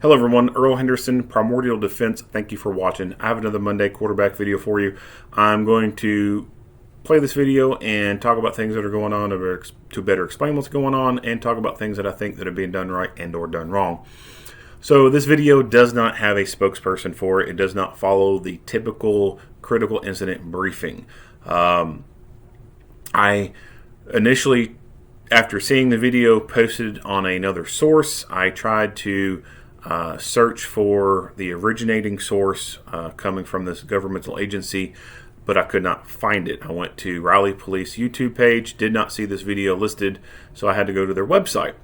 Hello everyone, Earl Henderson, Primordial Defense. Thank you for watching. I have another Monday quarterback video for you. I'm going to play this video and talk about things that are going on to better explain what's going on and talk about things that I think that are being done right and or done wrong. So this video does not have a spokesperson for it. It does not follow the typical critical incident briefing. I initially, after seeing the video posted on another source, I tried to search for the originating source coming from this governmental agency, but I could not find it. I went to Raleigh Police YouTube page, did not see this video listed, so I had to go to their website.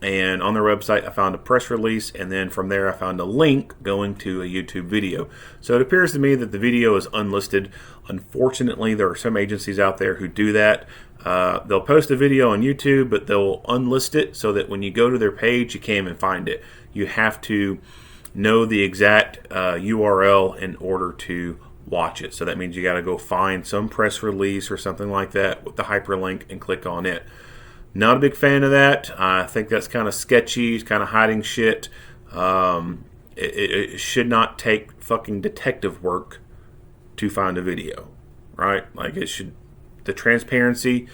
And on their website, I found a press release, and then from there, I found a link going to a YouTube video. So it appears to me that the video is unlisted. Unfortunately, there are some agencies out there who do that. They'll post a video on YouTube, but they'll unlist it so that when you go to their page, you can't even find it. You have to know the exact URL in order to watch it. So that means you got to go find some press release or something like that with the hyperlink and click on it. Not a big fan of that. I think that's kind of sketchy. It's kind of hiding shit. It should not take fucking detective work to find a video, right? Like it should. The transparency,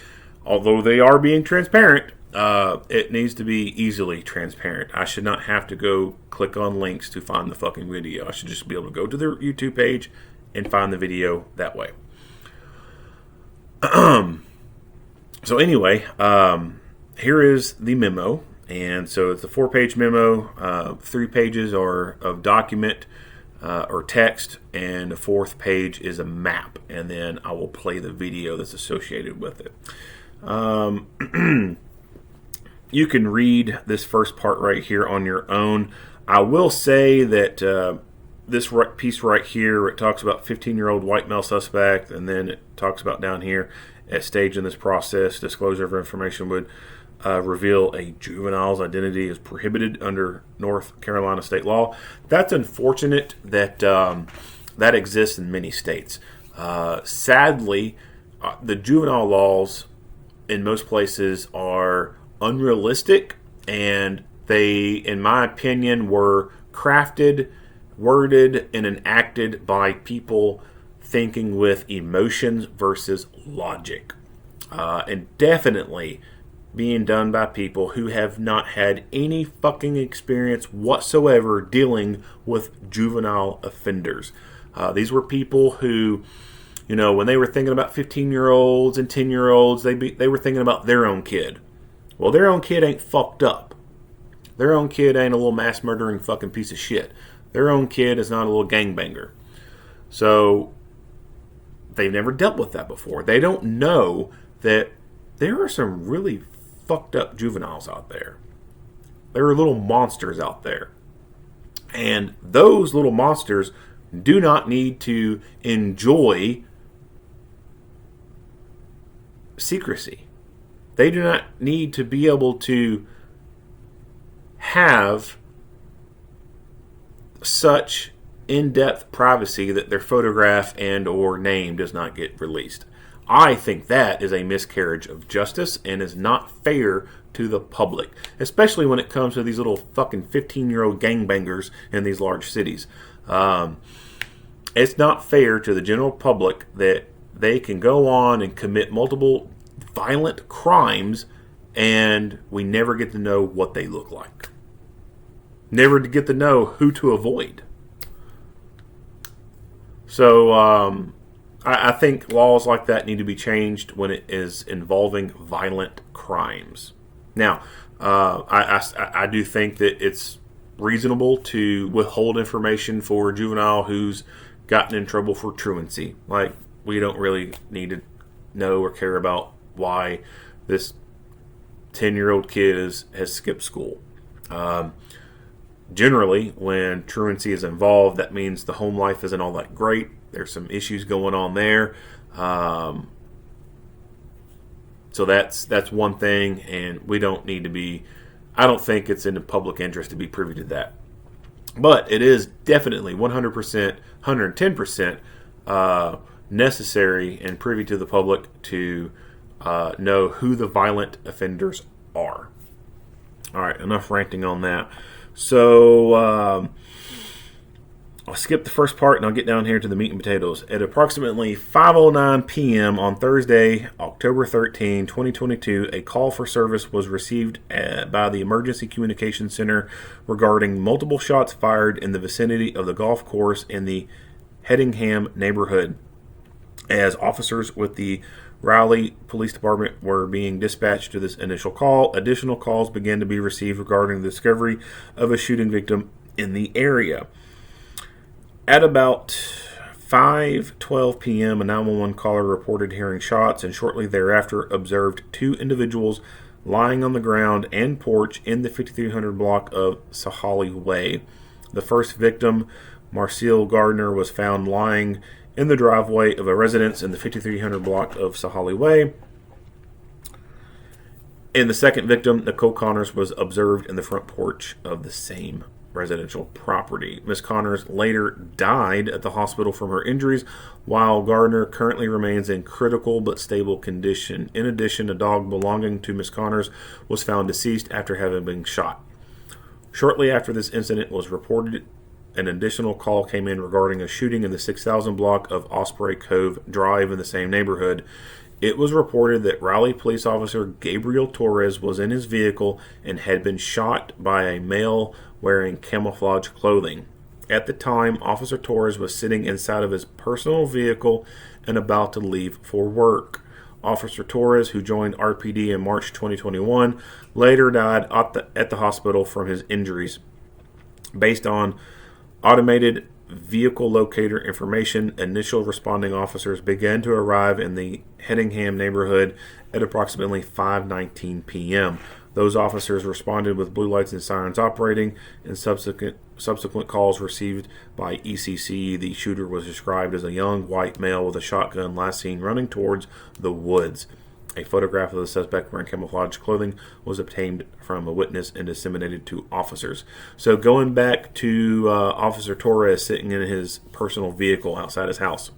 although they are being transparent, it needs to be easily transparent. I should not have to go click on links to find the fucking video. I should just be able to go to their YouTube page and find the video that way. So anyway, here is the memo. And so it's a 4-page memo. 3 pages are of document or text, and the 4th page is a map. And then I will play the video that's associated with it. You can read this first part right here on your own. I will say that this piece right here, it talks about 15-year-old white male suspect, and then it talks about down here, at stage in this process, disclosure of information would reveal a juvenile's identity is prohibited under North Carolina state law. That's unfortunate that that exists in many states. Sadly, the juvenile laws in most places are unrealistic, and they, in my opinion, were crafted, worded, and enacted by people thinking with emotions versus logic, and definitely being done by people who have not had any fucking experience whatsoever dealing with juvenile offenders. These were people who, you know, when they were thinking about 15-year-olds and 10-year-olds, they were thinking about their own kid. Well, their own kid ain't fucked up. Their own kid ain't a little mass murdering fucking piece of shit. Their own kid is not a little gangbanger. So they've never dealt with that before. They don't know that there are some really fucked up juveniles out there. There are little monsters out there. And those little monsters do not need to enjoy secrecy. They do not need to be able to have such in-depth privacy that their photograph and or name does not get released. I think that is a miscarriage of justice and is not fair to the public, especially when it comes to these little fucking 15-year-old gangbangers in these large cities. It's not fair to the general public that they can go on and commit multiple violent crimes and we never get to know what they look like. Never to get to know who to avoid. So I think laws like that need to be changed when it is involving violent crimes. Now, I do think that it's reasonable to withhold information for a juvenile who's gotten in trouble for truancy. Like, we don't really need to know or care about why this 10-year-old kid has skipped school. Generally, when truancy is involved, that means the home life isn't all that great. There's some issues going on there. So that's one thing, and we don't need to be, I don't think it's in the public interest to be privy to that. But it is definitely 100%, 110% necessary and privy to the public to know who the violent offenders are. All right, enough ranting on that. So I'll skip the first part and I'll get down here to the meat and potatoes. At approximately 5:09 p.m. on Thursday, October 13, 2022, a call for service was received by the Emergency Communications Center regarding multiple shots fired in the vicinity of the golf course in the Hedingham neighborhood. As officers with the Raleigh Police Department were being dispatched to this initial call, additional calls began to be received regarding the discovery of a shooting victim in the area. At about 5:12 p.m., a 911 caller reported hearing shots and shortly thereafter observed two individuals lying on the ground and porch in the 5300 block of Sahalee Way. The first victim, Marcel Gardner, was found lying in the driveway of a residence in the 5300 block of Sahalee Way. And the second victim, Nicole Connors, was observed in the front porch of the same residential property. Ms. Connors later died at the hospital from her injuries, while Gardner currently remains in critical but stable condition. In addition, a dog belonging to Ms. Connors was found deceased after having been shot. Shortly after this incident was reported, an additional call came in regarding a shooting in the 6000 block of Osprey Cove Drive in the same neighborhood. It was reported that Raleigh police officer Gabriel Torres was in his vehicle and had been shot by a male wearing camouflage clothing. At the time, Officer Torres was sitting inside of his personal vehicle and about to leave for work. Officer Torres, who joined RPD in March 2021, later died at the hospital from his injuries. Based on automated vehicle locator information, initial responding officers began to arrive in the Hedingham neighborhood at approximately 5:19 p.m. Those officers responded with blue lights and sirens operating. In subsequent calls received by ECC, the shooter was described as a young white male with a shotgun, last seen running towards the woods. A photograph of the suspect wearing camouflage clothing was obtained from a witness and disseminated to officers. So going back to Officer Torres sitting in his personal vehicle outside his house.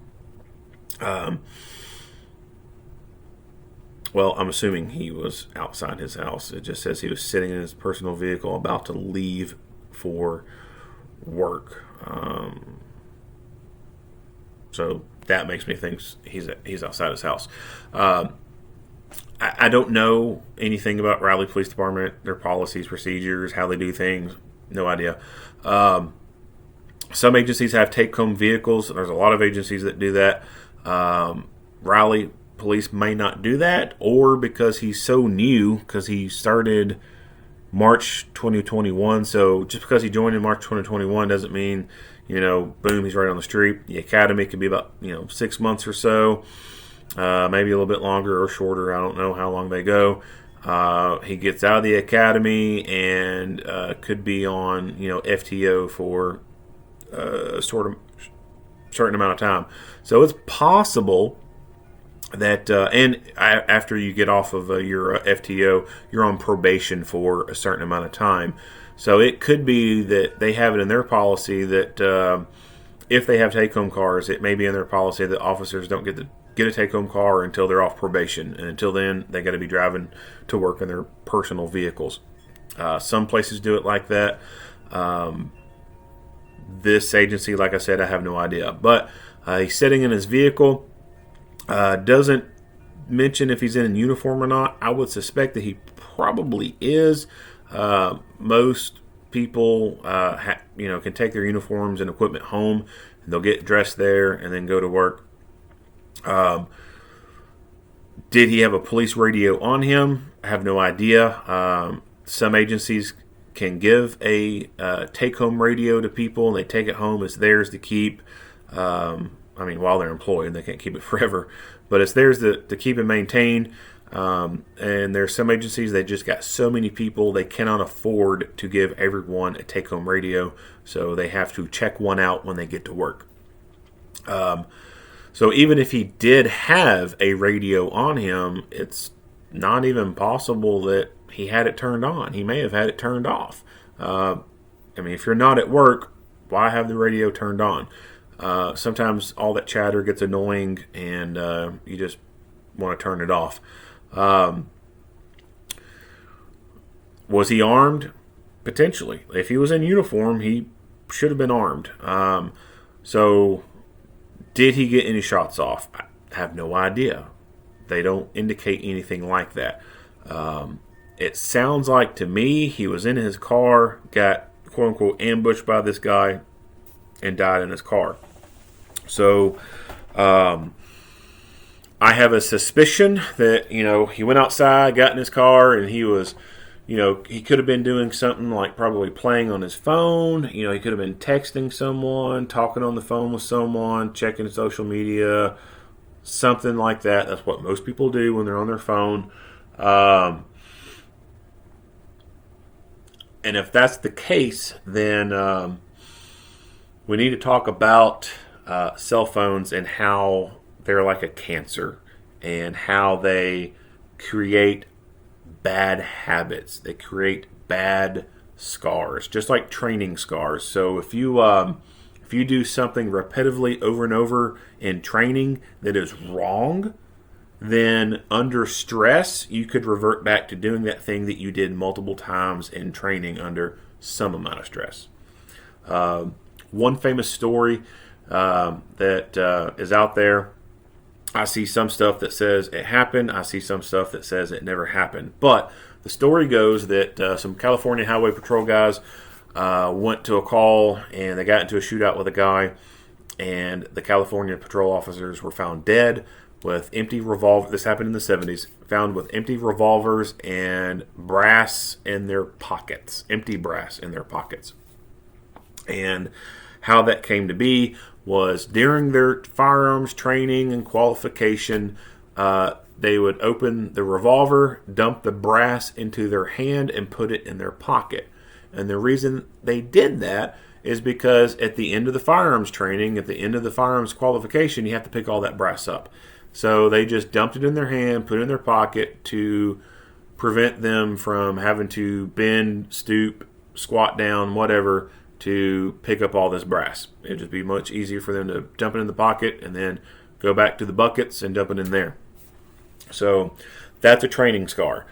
Well, I'm assuming he was outside his house. It just says he was sitting in his personal vehicle about to leave for work. So that makes me think he's outside his house. I don't know anything about Raleigh Police Department, their policies, procedures, how they do things. No idea. Some agencies have take-home vehicles. There's a lot of agencies that do that. Raleigh Police may not do that, or because he's so new, because he started March 2021. So just because he joined in March 2021 doesn't mean, boom, he's right on the street. The academy could be about, 6 months or so. Maybe a little bit longer or shorter. I don't know how long they go. He gets out of the academy and could be on, FTO for a certain amount of time. So it's possible that, after you get off of your FTO, you're on probation for a certain amount of time. So it could be that they have it in their policy that if they have take-home cars, it may be in their policy that officers don't get a take-home car until they're off probation, and until then they got to be driving to work in their personal vehicles. Some places do it like that. This agency, like I said, I have no idea, but he's sitting in his vehicle. Doesn't mention if he's in a uniform or not. I would suspect that he probably is. Most people can take their uniforms and equipment home, and they'll get dressed there and then go to work. Did he have a police radio on him? I have no idea. Some agencies can give a take-home radio to people, and they take it home. It's theirs to keep. While they're employed, they can't keep it forever, but it's theirs to keep and maintain. And there's some agencies, they just got so many people, they cannot afford to give everyone a take-home radio, so they have to check one out when they get to work. So even if he did have a radio on him, it's not even possible that he had it turned on. He may have had it turned off. If you're not at work, why have the radio turned on? Sometimes all that chatter gets annoying, and you just want to turn it off. Was he armed? Potentially. If he was in uniform, he should have been armed. So, did he get any shots off? I have no idea. They don't indicate anything like that. It sounds like to me he was in his car, got quote unquote ambushed by this guy, and died in his car. So, I have a suspicion that, he went outside, got in his car, and he was, he could have been doing something like probably playing on his phone. He could have been texting someone, talking on the phone with someone, checking social media, something like that. That's what most people do when they're on their phone. And if that's the case, then we need to talk about cell phones and how they're like a cancer and how they create bad habits. They create bad scars, just like training scars. So if you do something repetitively over and over in training that is wrong, then under stress you could revert back to doing that thing that you did multiple times in training under some amount of stress. One famous story that is out there, I see some stuff that says it happened. I see some stuff that says it never happened. But the story goes that some California Highway Patrol guys went to a call and they got into a shootout with a guy, and the California patrol officers were found dead with empty revolvers. This happened in the 70s. Found with empty revolvers and brass in their pockets. Empty brass in their pockets. And how that came to be was during their firearms training and qualification, they would open the revolver, dump the brass into their hand, and put it in their pocket. And the reason they did that is because at the end of the firearms training, at the end of the firearms qualification, you have to pick all that brass up. So they just dumped it in their hand, put it in their pocket to prevent them from having to bend, stoop, squat down, whatever, to pick up all this brass. It'd just be much easier for them to dump it in the pocket and then go back to the buckets and dump it in there. So that's a training scar.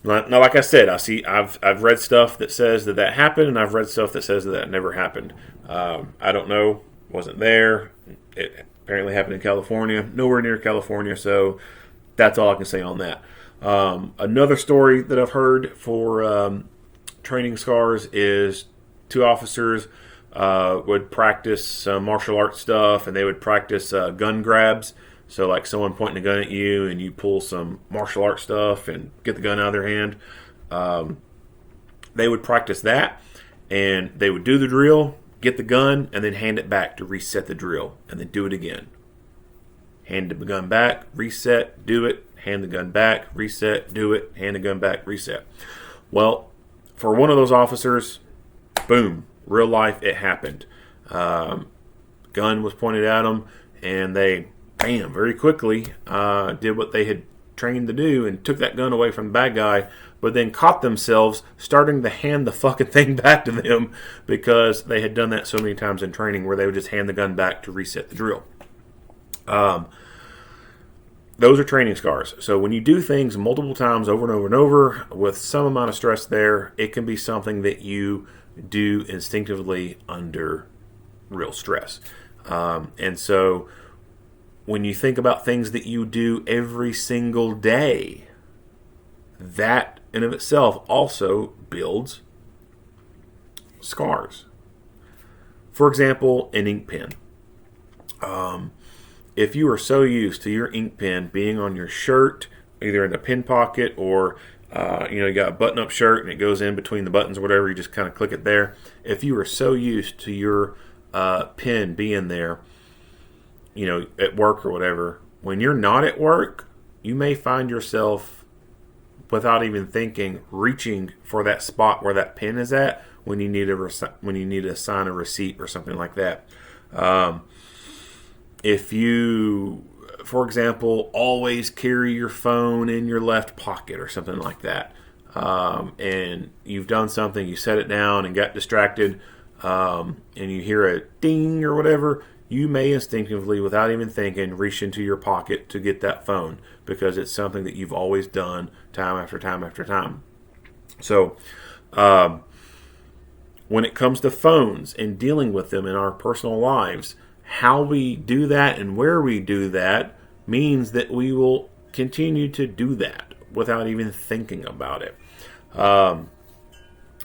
Now, like I said, I've read stuff that says that happened, and I've read stuff that says that never happened. I don't know. Wasn't there. It apparently happened in California. Nowhere near California, so that's all I can say on that. Another story that I've heard for training scars is two officers would practice some martial arts stuff, and they would practice gun grabs. So like someone pointing a gun at you, and you pull some martial arts stuff and get the gun out of their hand. They would practice that, and they would do the drill, get the gun, and then hand it back to reset the drill, and then do it again. Hand the gun back, reset, do it, hand the gun back, reset, do it, hand the gun back, reset. Well, for one of those officers, boom, real life, it happened. Gun was pointed at them, and they, bam, very quickly did what they had trained to do and took that gun away from the bad guy, but then caught themselves starting to hand the fucking thing back to them because they had done that so many times in training where they would just hand the gun back to reset the drill. Those are training scars. So when you do things multiple times over and over and over with some amount of stress there, it can be something that you do instinctively under real stress. And so when you think about things that you do every single day, that in of itself also builds scars. For example, an ink pen. If you are so used to your ink pen being on your shirt, either in a pin pocket or you got a button-up shirt and it goes in between the buttons or whatever, you just kind of click it there. If you are so used to your pen being there, at work or whatever, when you're not at work, you may find yourself, without even thinking, reaching for that spot where that pen is at when you need to sign a receipt or something like that. If you, for example, always carry your phone in your left pocket or something like that, and you've done something, you set it down and got distracted, and you hear a ding or whatever, you may instinctively, without even thinking, reach into your pocket to get that phone because it's something that you've always done time after time after time. So, When it comes to phones and dealing with them in our personal lives, how we do that and where we do that means that we will continue to do that without even thinking about it.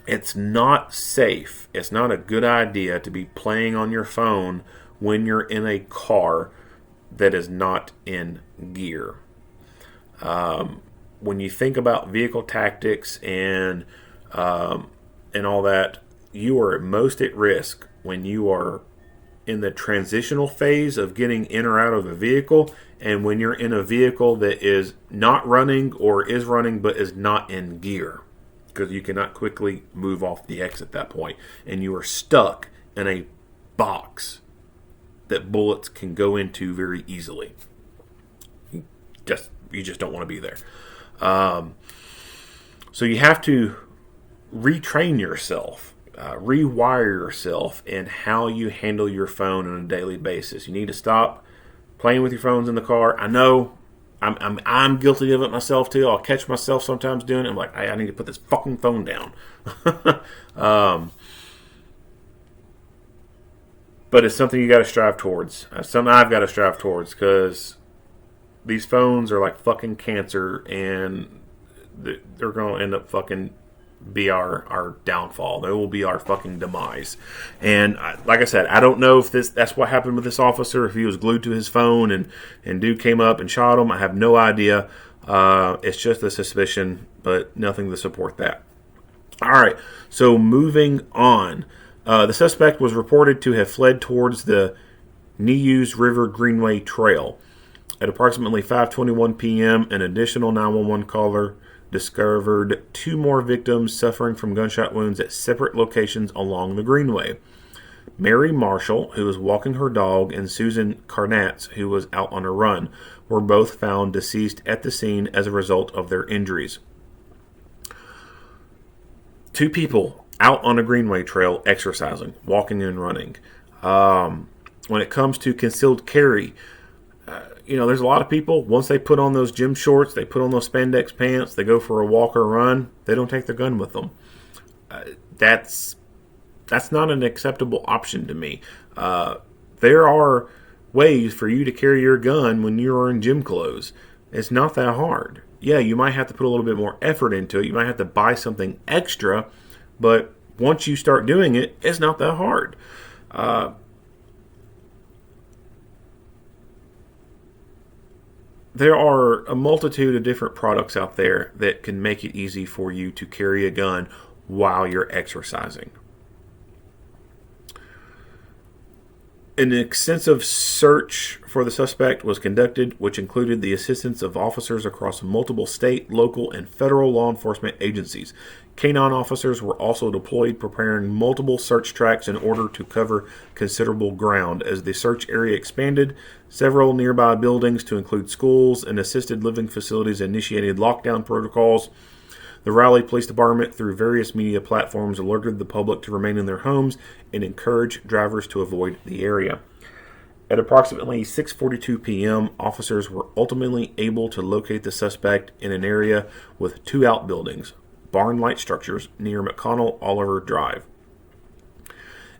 It's not safe. It's not a good idea to be playing on your phone when you're in a car that is not in gear. When you think about vehicle tactics and all that, you are most at risk when you are in the transitional phase of getting in or out of a vehicle, and when you're in a vehicle that is not running or is running but is not in gear, because you cannot quickly move off the X at that point, and you are stuck in a box that bullets can go into very easily. You just don't want to be there. So you have to retrain yourself, rewire yourself in how you handle your phone on a daily basis. You need to stop playing with your phones in the car. I know I'm guilty of it myself too. I'll catch myself sometimes doing it. I'm like, I need to put this fucking phone down. But it's something you got to strive towards. It's something I've got to strive towards, because these phones are like fucking cancer, and they're going to end up fucking be our downfall. They will be our fucking demise. And like I said, I don't know if that's what happened with this officer, if he was glued to his phone and dude came up and shot him. I have no idea. It's just a suspicion, but nothing to support that. All right, so moving on. The suspect was reported to have fled towards the Neuse River Greenway Trail. At approximately 5:21 p.m., an additional 911 caller discovered 2 more victims suffering from gunshot wounds at separate locations along the Greenway. Mary Marshall, who was walking her dog, and Susan Carnatz, who was out on a run, were both found deceased at the scene as a result of their injuries. 2 people out on a Greenway trail exercising, walking and running. When it comes to concealed carry, there's a lot of people, once they put on those gym shorts, they put on those spandex pants, they go for a walk or run, they don't take their gun with them. That's not an acceptable option to me. There are ways for you to carry your gun when you're in gym clothes. It's not that hard. Yeah, you might have to put a little bit more effort into it. You might have to buy something extra, but once you start doing it, it's not that hard. There are a multitude of different products out there that can make it easy for you to carry a gun while you're exercising. An extensive search for the suspect was conducted, which included the assistance of officers across multiple state, local, and federal law enforcement agencies. Canine officers were also deployed, preparing multiple search tracks in order to cover considerable ground. As the search area expanded, several nearby buildings, to include schools and assisted living facilities, initiated lockdown protocols. The Raleigh Police Department, through various media platforms, alerted the public to remain in their homes and encouraged drivers to avoid the area. At approximately 6:42 p.m., officers were ultimately able to locate the suspect in an area with 2 outbuildings, barn-like structures, near McConnell Oliver Drive.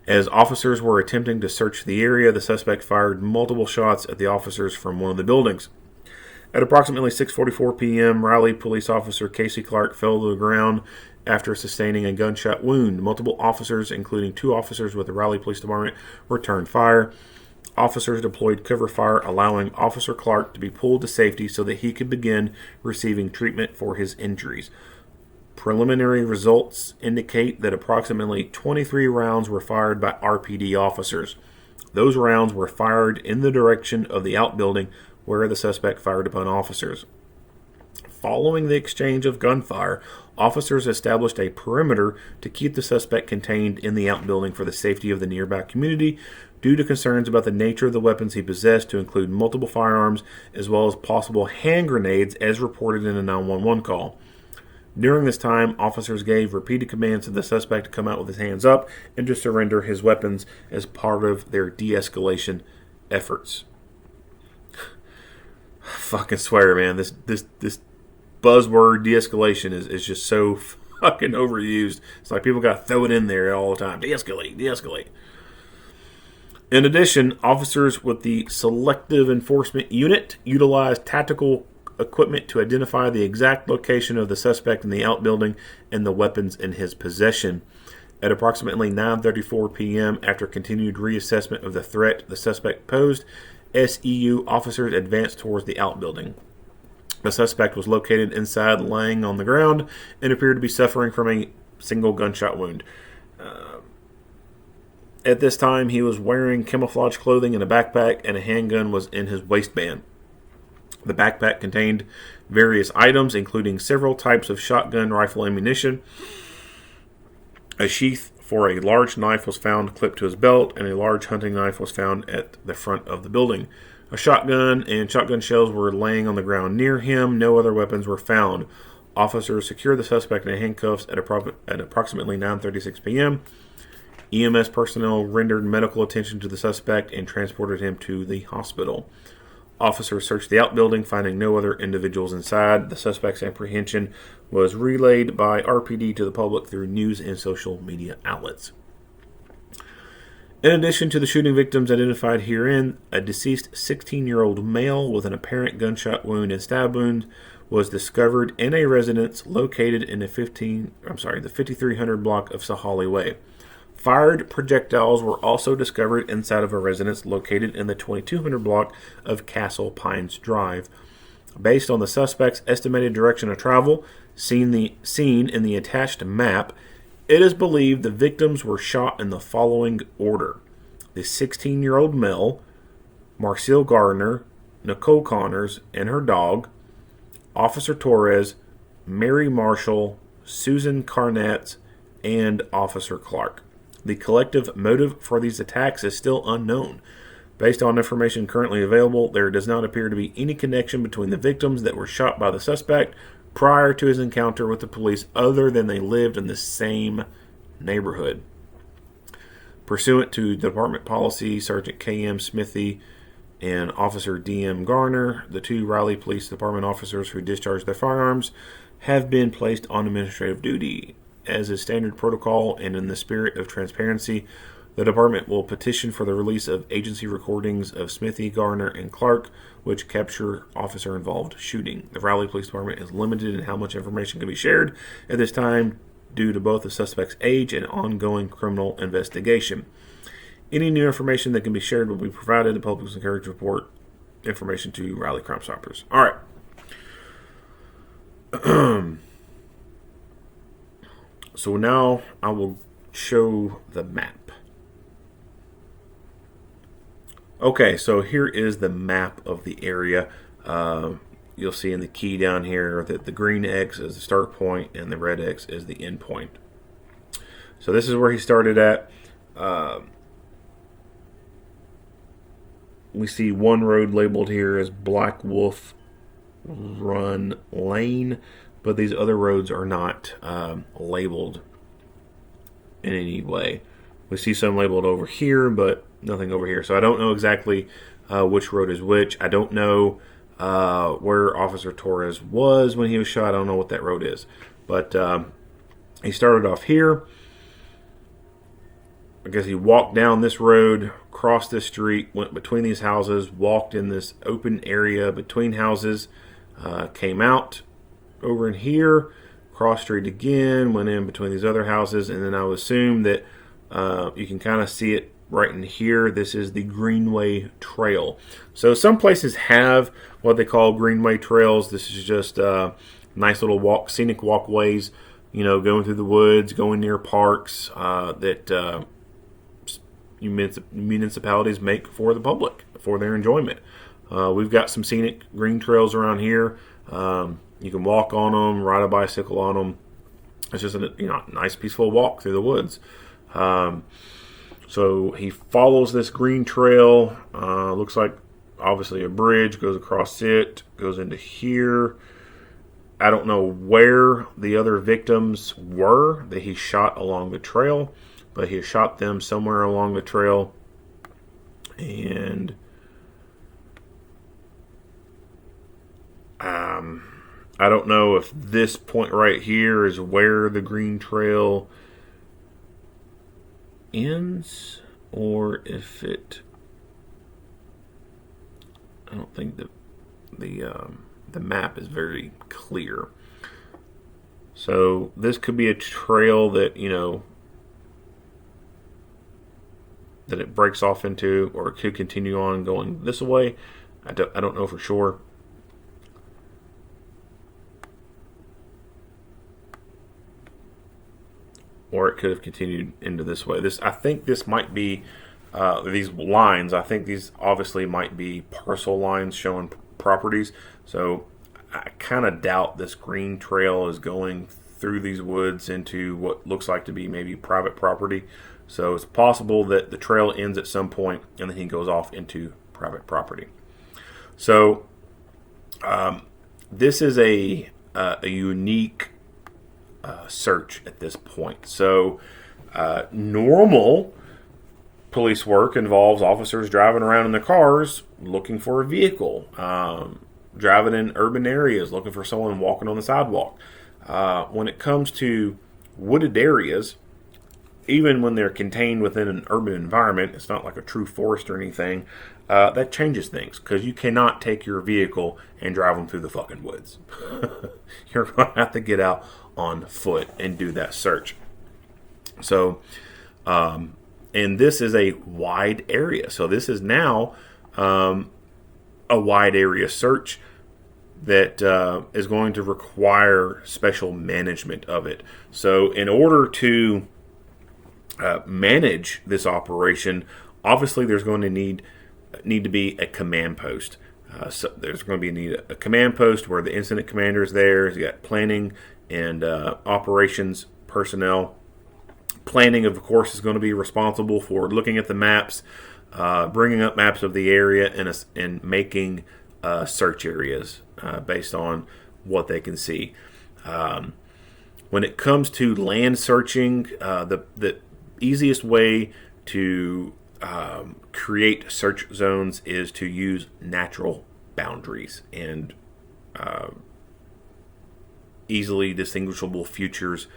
As officers were attempting to search the area, the suspect fired multiple shots at the officers from one of the buildings. At approximately 6:44 p.m., Raleigh police officer Casey Clark fell to the ground after sustaining a gunshot wound. Multiple officers, including 2 officers with the Raleigh Police Department, returned fire. Officers deployed cover fire, allowing Officer Clark to be pulled to safety so that he could begin receiving treatment for his injuries. Preliminary results indicate that approximately 23 rounds were fired by RPD officers. Those rounds were fired in the direction of the outbuilding where the suspect fired upon officers. Following the exchange of gunfire, officers established a perimeter to keep the suspect contained in the outbuilding for the safety of the nearby community, due to concerns about the nature of the weapons he possessed, to include multiple firearms as well as possible hand grenades, as reported in a 911 call. During this time, officers gave repeated commands to the suspect to come out with his hands up and to surrender his weapons as part of their de-escalation efforts. I fucking swear, man, this buzzword de-escalation is just so fucking overused. It's like people got to throw it in there all the time. De-escalate, de-escalate. In addition, officers with the Selective Enforcement Unit utilized tactical equipment to identify the exact location of the suspect in the outbuilding and the weapons in his possession. At approximately 9:34 p.m., after continued reassessment of the threat the suspect posed, SEU officers advanced towards the outbuilding. The suspect was located inside, laying on the ground, and appeared to be suffering from a single gunshot wound. At this time, he was wearing camouflage clothing and a backpack, and a handgun was in his waistband. The backpack contained various items, including several types of shotgun rifle ammunition. A sheath for a large knife was found clipped to his belt, and a large hunting knife was found at the front of the building. A shotgun and shotgun shells were laying on the ground near him. No other weapons were found. Officers secured the suspect in handcuffs at approximately 9:36 p.m. EMS personnel rendered medical attention to the suspect and transported him to the hospital. Officers searched the outbuilding, finding no other individuals inside. The suspect's apprehension was relayed by RPD to the public through news and social media outlets. In addition to the shooting victims identified herein, a deceased 16-year-old male with an apparent gunshot wound and stab wound was discovered in a residence located in the 5300 block of Sahali Way. Fired projectiles were also discovered inside of a residence located in the 2200 block of Castle Pines Drive. Based on the suspect's estimated direction of travel, seen in the attached map, it is believed the victims were shot in the following order: the 16-year-old male, Marcel Gardner, Nicole Connors and her dog, Officer Torres, Mary Marshall, Susan Carnett, and Officer Clark. The collective motive for these attacks is still unknown. Based on information currently available, there does not appear to be any connection between the victims that were shot by the suspect prior to his encounter with the police other than they lived in the same neighborhood. Pursuant to department policy, Sergeant K.M. Smithy and Officer D.M. Garner, the two Raleigh Police Department officers who discharged their firearms, have been placed on administrative duty. As is standard protocol and in the spirit of transparency, the department will petition for the release of agency recordings of Smithy, Garner, and Clark, which capture officer-involved shooting. The Raleigh Police Department is limited in how much information can be shared at this time due to both the suspect's age and ongoing criminal investigation. Any new information that can be shared will be provided. The public is encouraged to report information to Raleigh Crime Stoppers. All right. So now I will show the map. Okay, so here is the map of the area. You'll see in the key down here that the green X is the start point and the red X is the end point. So this is where he started at. We see one road labeled here as Black Wolf Run Lane, but these other roads are not labeled in any way. We see some labeled over here, but nothing over here. So I don't know exactly which road is which. I don't know where Officer Torres was when he was shot. I don't know what that road is. But he started off here. I guess he walked down this road, crossed this street, went between these houses, walked in this open area between houses, came out over in here, cross street again, went in between these other houses, and then I would assume that you can kind of see it right in here. This is the Greenway Trail. So some places have what they call Greenway Trails. This is just nice little scenic walkways, going through the woods, going near parks that municipalities make for the public, for their enjoyment. We've got some scenic green trails around here. You can walk on them, ride a bicycle on them. It's just a nice, peaceful walk through the woods. So he follows this green trail. Looks like obviously a bridge goes across it, goes into here. I don't know where the other victims were that he shot along the trail, but he shot them somewhere along the trail. And I don't know if this point right here is where the green trail ends, or if it. I don't think the map is very clear. So this could be a trail that, that it breaks off into, or it could continue on going this way. I don't know for sure. Or it could have continued into this way. I think this might be these lines. I think these obviously might be parcel lines showing properties. So I kind of doubt this green trail is going through these woods into what looks like to be maybe private property. So it's possible that the trail ends at some point and then he goes off into private property. So this is a unique search at this point. So normal police work involves officers driving around in their cars looking for a vehicle, driving in urban areas looking for someone walking on the sidewalk. When it comes to wooded areas, even when they're contained within an urban environment, it's not like a true forest or anything, that changes things, because you cannot take your vehicle and drive them through the fucking woods. You're going to have to get out on foot and do that search. So, and this is a wide area. So this is now a wide area search that is going to require special management of it. So in order to manage this operation, obviously there's going to need to be a command post. So there's going to be a command post where the incident commander is there. He's got planning and operations personnel. Planning, of course, is going to be responsible for looking at the maps, bringing up maps of the area, and making search areas based on what they can see. When it comes to land searching, the easiest way to create search zones is to use natural boundaries and easily distinguishable features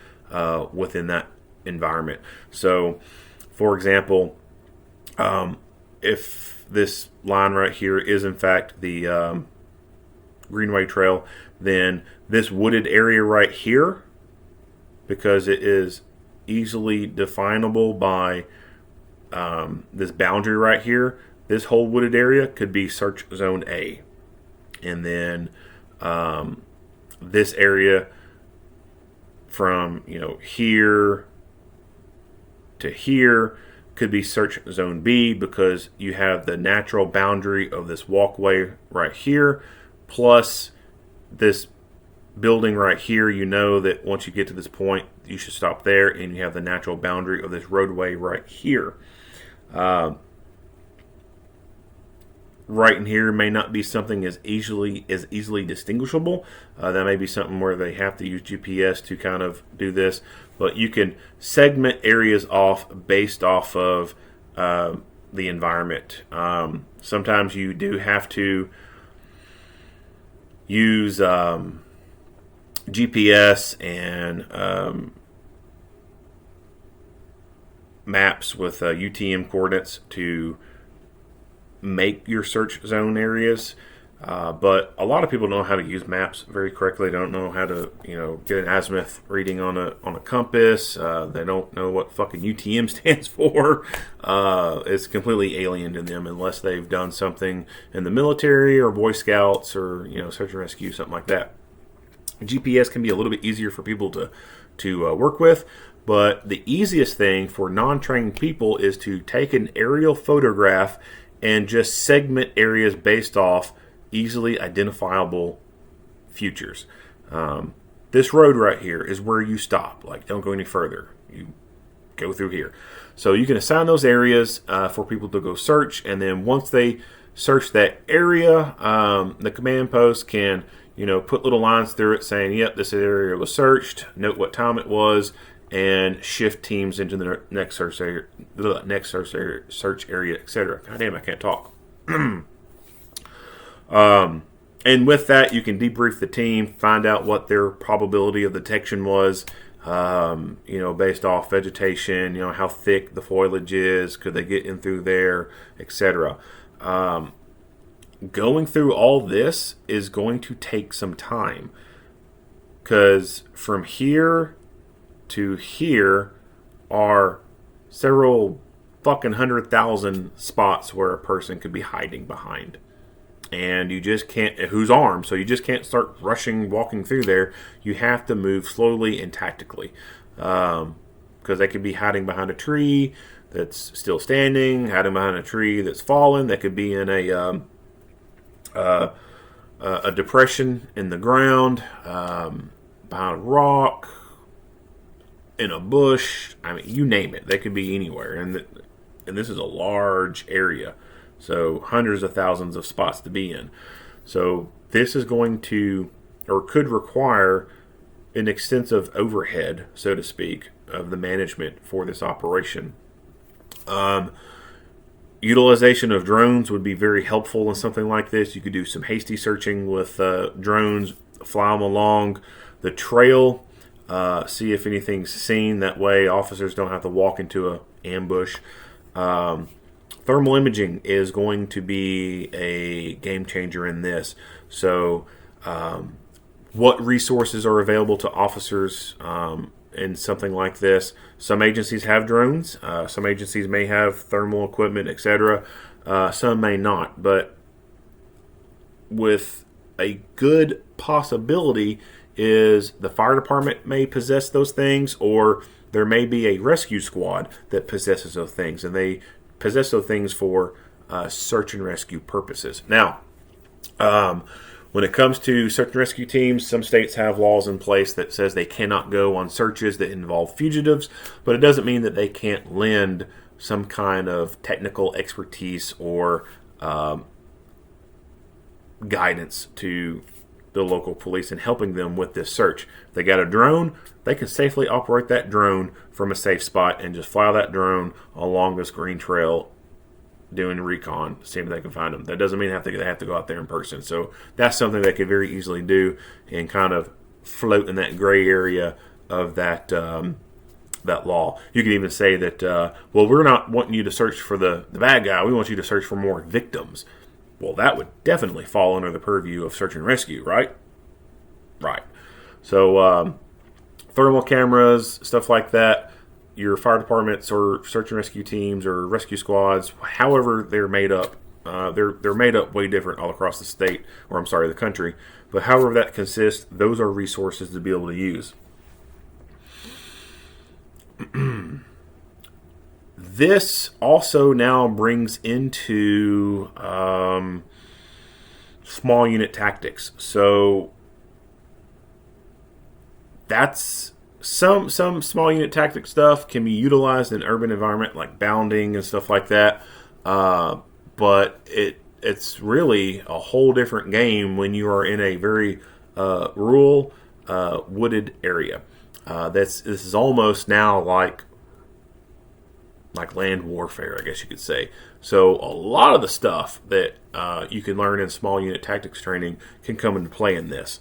within that environment. So, for example, if this line right here is in fact the Greenway Trail, then this wooded area right here, because it is easily definable by this boundary right here, this whole wooded area could be search zone A. And then this area from here to here could be search zone B, because you have the natural boundary of this walkway right here plus this building right here. You know that once you get to this point you should stop there, and you have the natural boundary of this roadway right here. Right in here may not be something as easily distinguishable. That may be something where they have to use GPS to kind of do this. But you can segment areas off based off of the environment. Sometimes you do have to use GPS and maps with UTM coordinates to make your search zone areas, but a lot of people don't know how to use maps very correctly. They don't know how to get an azimuth reading on a compass. They don't know what fucking UTM stands for. It's completely alien to them unless they've done something in the military or Boy Scouts or search and rescue, something like that. GPS can be a little bit easier for people to work with, but the easiest thing for non-trained people is to take an aerial photograph and just segment areas based off easily identifiable features. This road right here is where you stop. Like, don't go any further. You go through here. So you can assign those areas for people to go search, and then once they search that area, the command post can put little lines through it saying, yep, this area was searched, note what time it was, and shift teams into the next search area, search area, etc. God damn, I can't talk. And with that, you can debrief the team, find out what their probability of detection was, based off vegetation, how thick the foliage is, could they get in through there, etc. Going through all this is going to take some time, because from here to here are several fucking 100,000 spots where a person could be hiding behind. And you just can't, who's armed, so you just can't start walking through there. You have to move slowly and tactically. Because they could be hiding behind a tree that's still standing, hiding behind a tree that's fallen. They could be in a depression in the ground, behind a rock, in a bush. I mean, you name it. They could be anywhere. And this is a large area. So hundreds of thousands of spots to be in. So this is going to, or could require, an extensive overhead, so to speak, of the management for this operation. Utilization of drones would be very helpful in something like this. You could do some hasty searching with drones, fly them along the trail, see if anything's seen. That way officers don't have to walk into an ambush. Thermal imaging is going to be a game changer in this. So what resources are available to officers in something like this? Some agencies have drones. Some agencies may have thermal equipment, etc. Some may not. But with a good possibility is the fire department may possess those things, or there may be a rescue squad that possesses those things, and they possess those things for search and rescue purposes. Now, when it comes to search and rescue teams, some states have laws in place that says they cannot go on searches that involve fugitives, but it doesn't mean that they can't lend some kind of technical expertise or guidance to the local police in helping them with this search. If they got a drone, they can safely operate that drone from a safe spot and just fly that drone along this green trail doing recon, seeing if they can find them. That doesn't mean they have to go out there in person. So that's something they could very easily do and kind of float in that gray area of that that law. You could even say that, we're not wanting you to search for the bad guy. We want you to search for more victims. Well, that would definitely fall under the purview of search and rescue, right? Right. So thermal cameras, stuff like that, your fire departments or search and rescue teams or rescue squads, however they're made up, they're made up way different all across the state, or I'm sorry, the country. But however that consists, those are resources to be able to use. This also now brings into small unit tactics. So that's some small unit tactic stuff can be utilized in urban environment like bounding and stuff like that. But it's really a whole different game when you are in a very rural, wooded area. This is almost now like land warfare, I guess you could say. So a lot of the stuff that you can learn in small unit tactics training can come into play in this.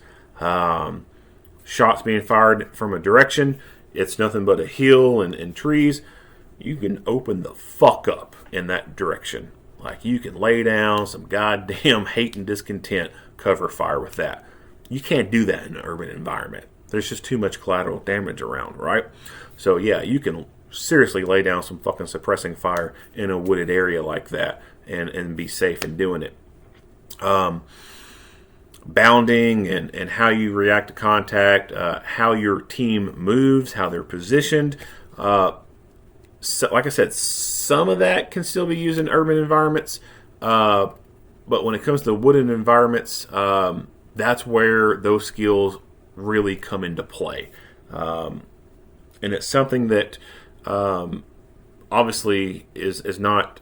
Shots being fired from a direction, it's nothing but a hill and trees. You can open the fuck up in that direction. Like, you can lay down some goddamn hate and discontent cover fire with that. You can't do that in an urban environment. There's just too much collateral damage around, right? So yeah, you can seriously lay down some fucking suppressing fire in a wooded area like that and be safe in doing it. Bounding and how you react to contact, how your team moves, how they're positioned. So, like I said, some of that can still be used in urban environments, but when it comes to wooded environments, that's where those skills really come into play. And it's something that obviously is not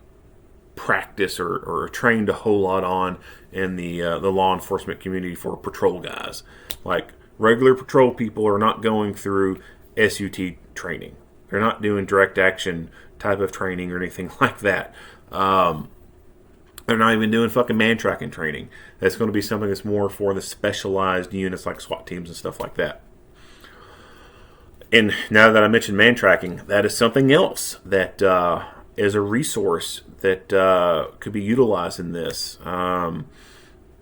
practiced or trained a whole lot on in the law enforcement community for patrol guys. Like, regular patrol people are not going through SUT training. They're not doing direct action type of training or anything like that. They're not even doing fucking man tracking training. That's going to be something that's more for the specialized units like SWAT teams and stuff like that. And now that I mentioned man tracking, that is something else that is a resource that could be utilized in this.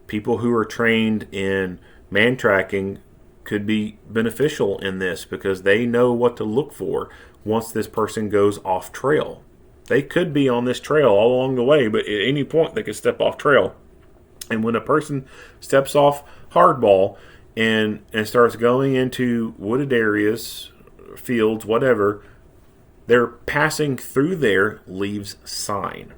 People who are trained in man tracking could be beneficial in this because they know what to look for once this person goes off trail. They could be on this trail all along the way, but at any point they could step off trail. And when a person steps off hardball and starts going into wooded areas, fields, whatever, they're passing through there leaves sign.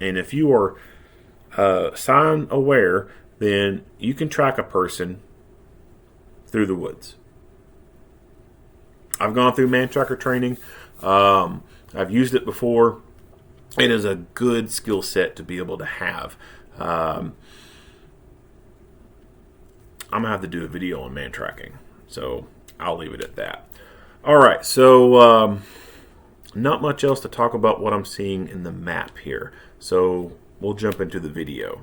And if you are sign aware, then you can track a person through the woods. I've gone through man tracker training. I've used it before. It is a good skill set to be able to have. I'm going to have to do a video on man tracking. So I'll leave it at that. All right. So not much else to talk about what I'm seeing in the map here. So we'll jump into the video.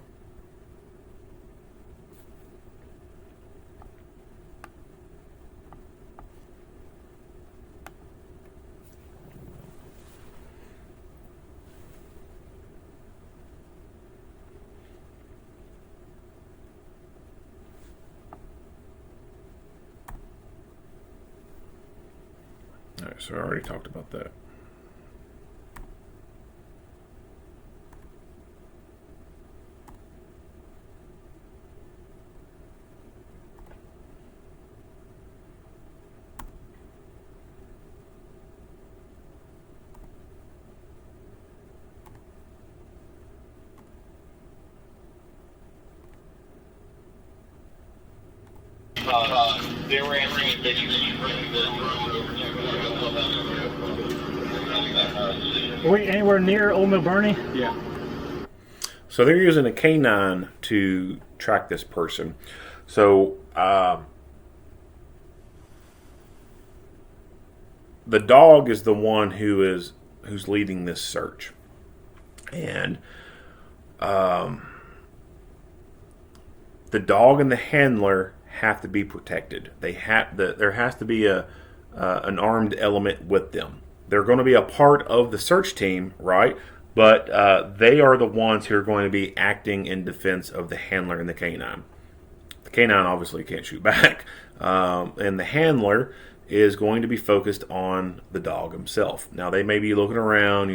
All right, so I already talked about that. They were answering that Are we anywhere near Old Mill Bernie? Yeah. So they're using a canine to track this person. So the dog is the one who's leading this search, and the dog and the handler have to be protected. There has to be an armed element with them. They're going to be a part of the search team, right? But they are the ones who are going to be acting in defense of the handler and the canine. The canine obviously can't shoot back, and the handler is going to be focused on the dog himself. Now they may be looking around,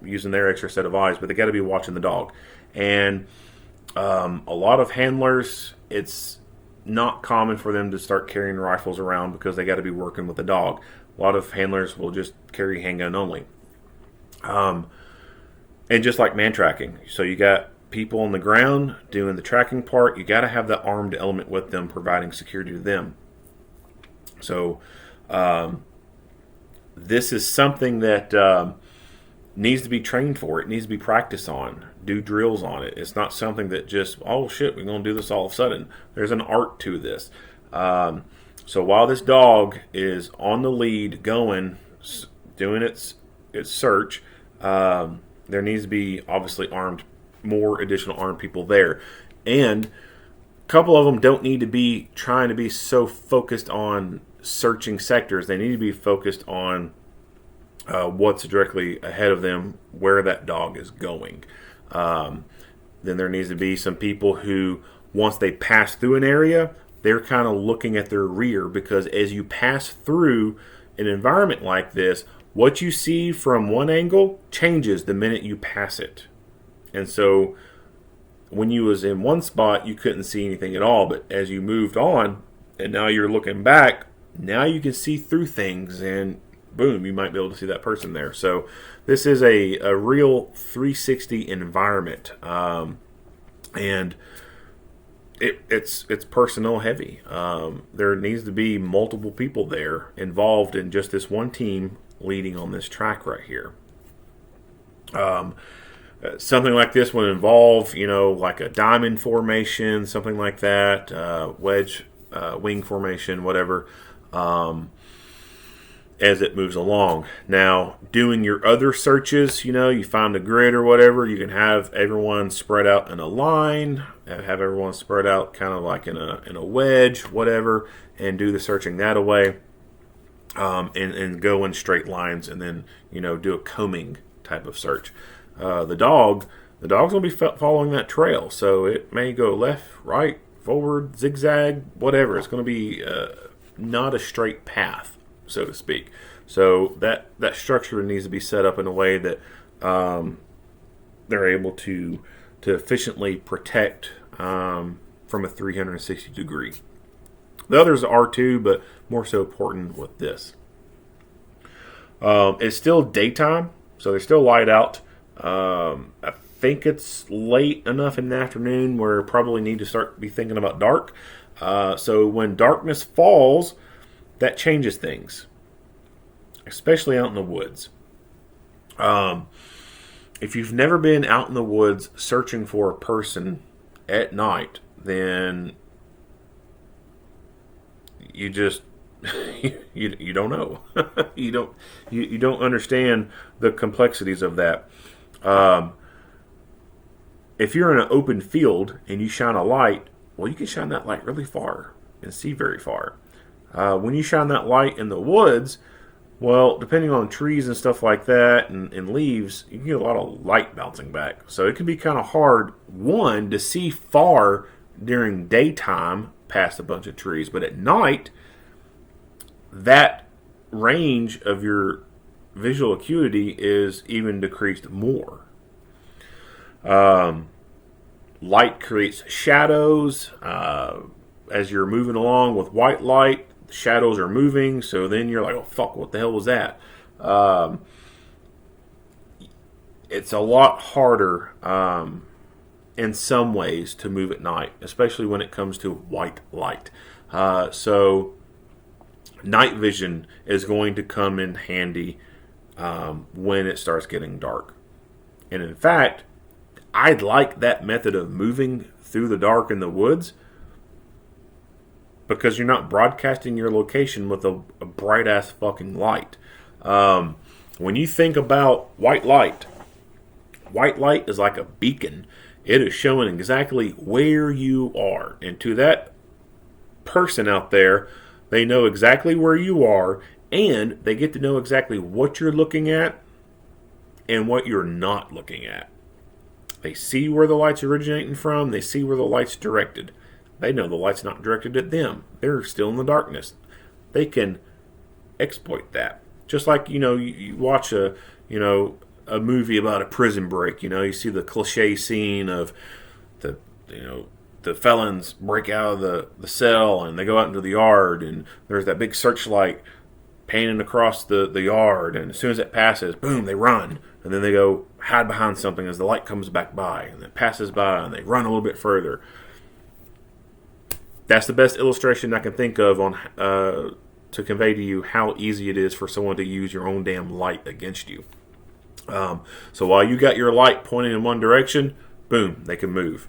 using their extra set of eyes, but they got to be watching the dog. And a lot of handlers, it's not common for them to start carrying rifles around because they got to be working with the dog. A lot of handlers will just carry handgun only. And just like man tracking, so you got people on the ground doing the tracking part. You got to have the armed element with them, providing security to them. So this is something that needs to be trained for. It needs to be practiced on. Do drills on it. It's not something that just, oh shit, we're going to do this all of a sudden. There's an art to this. So while this dog is on the lead, going, doing its search, there needs to be obviously more additional armed people there. And a couple of them don't need to be trying to be so focused on searching sectors. They need to be focused on what's directly ahead of them, where that dog is going. Then there needs to be some people who, once they pass through an area, they're kind of looking at their rear, because as you pass through an environment like this, what you see from one angle changes the minute you pass it. And so when you was in one spot, you couldn't see anything at all, but as you moved on and now you're looking back, now you can see through things, and boom, you might be able to see that person there. So this is a real 360 environment, and it's personnel heavy. There needs to be multiple people there involved in just this one team leading on this track right here. Something like this would involve, like a diamond formation, something like that, wedge, wing formation, whatever. as it moves along. Now, doing your other searches, you find a grid or whatever, you can have everyone spread out in a line, have everyone spread out kind of like in a wedge, whatever, and do the searching that way, and go in straight lines, and then do a combing type of search. The dog's gonna be following that trail, so it may go left, right, forward, zigzag, whatever. It's gonna be not a straight path, so to speak. So that structure needs to be set up in a way that they're able to efficiently protect from a 360 degree. The others are too, but more so important with this. It's still daytime, so they're still light out. I think it's late enough in the afternoon where probably need to start be thinking about dark. So when darkness falls, that changes things, especially out in the woods. If you've never been out in the woods searching for a person at night, then you just you don't know. you don't understand the complexities of that. If you're in an open field and you shine a light, well, you can shine that light really far and see very far. When you shine that light in the woods, well, depending on trees and stuff like that and leaves, you can get a lot of light bouncing back. So it can be kind of hard, one, to see far during daytime past a bunch of trees. But at night, that range of your visual acuity is even decreased more. Light creates shadows. As you're moving along with white light, the shadows are moving, so then you're like, oh fuck, what the hell was that? It's a lot harder in some ways to move at night, especially when it comes to white light. So night vision is going to come in handy when it starts getting dark. And in fact, I'd like that method of moving through the dark in the woods, because you're not broadcasting your location with a bright ass fucking light. When you think about white light is like a beacon. It is showing exactly where you are. And to that person out there, they know exactly where you are, and they get to know exactly what you're looking at and what you're not looking at. They see where the light's originating from. They see where the light's directed. They know the light's not directed at them. They're still in the darkness. They can exploit that. Just like, you watch a movie about a prison break. You see the cliche scene of the felons break out of the cell and they go out into the yard, and there's that big searchlight painting across the yard, and as soon as it passes, boom, they run, and then they go hide behind something as the light comes back by, and it passes by, and they run a little bit further. That's the best illustration I can think of on to convey to you how easy it is for someone to use your own damn light against you. So while you got your light pointing in one direction, boom, they can move.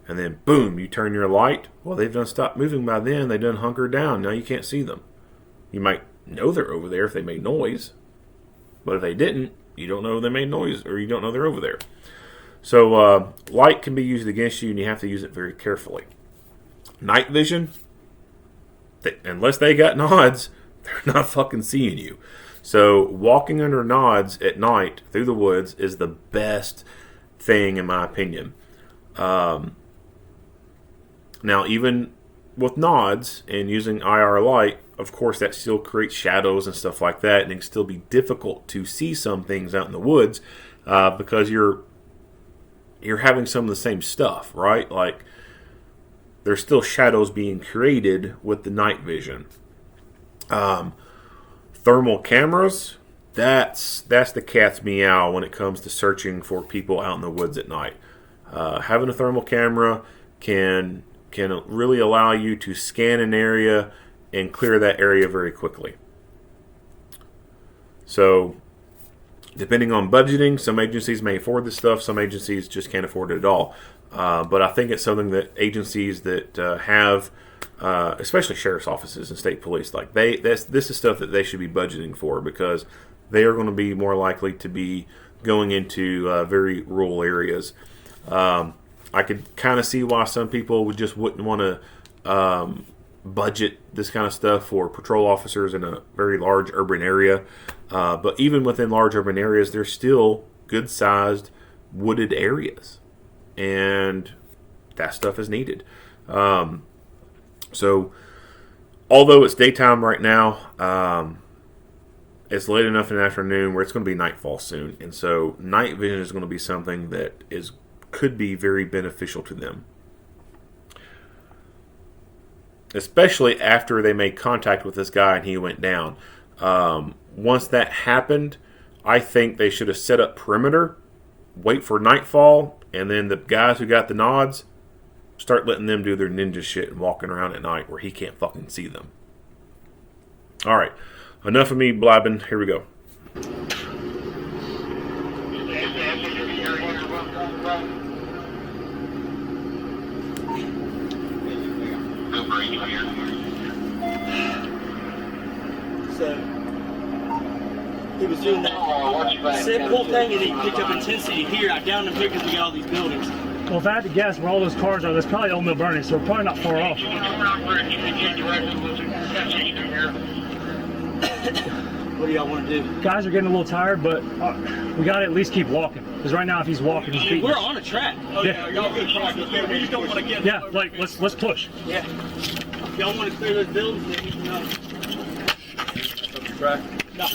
And then boom, you turn your light. Well, they've done stopped moving by then. They done hunkered down. Now you can't see them. You might know they're over there if they made noise. But if they didn't, you don't know they made noise, or you don't know they're over there. So light can be used against you, and you have to use it very carefully. Night vision, unless they got nods, they're not fucking seeing you. So walking under nods at night through the woods is the best thing, in my opinion. Now, even with nods and using IR light, of course, that still creates shadows and stuff like that, and it can still be difficult to see some things out in the woods because you're having some of the same stuff, right? Like, there's still shadows being created with the night vision. Thermal cameras, that's the cat's meow when it comes to searching for people out in the woods at night. Having a thermal camera can really allow you to scan an area and clear that area very quickly. So, depending on budgeting, some agencies may afford this stuff, some agencies just can't afford it at all. But I think it's something that agencies that have especially sheriff's offices and state police. Like this is stuff that they should be budgeting for, because they are going to be more likely to be going into very rural areas. I could kind of see why some people wouldn't want to budget this kind of stuff for patrol officers in a very large urban area. But even within large urban areas, there's still good-sized wooded areas, and that stuff is needed. So, although it's daytime right now, it's late enough in the afternoon where it's going to be nightfall soon, and so night vision is going to be something that could be very beneficial to them, especially after they made contact with this guy and he went down. Once that happened, I think they should have set up perimeter, wait for nightfall, and then the guys who got the nods, start letting them do their ninja shit and walking around at night where he can't fucking see them. All right, enough of me blabbing. Here we go. So he was doing that simple thing, and he picked up intensity here. I downed him here because we got all these buildings. Well, if I had to guess where all those cars are, that's probably Old Mill Bernie, so we're probably not far off. What do y'all want to do? Guys are getting a little tired, but we got to at least keep walking. Because right now, if he's walking, he's beating We're us. on a track. Oh, yeah. Y'all good progress. We just don't want to get. Yeah, like let's push. Yeah. Y'all want to clear those buildings? Then you can Track. no.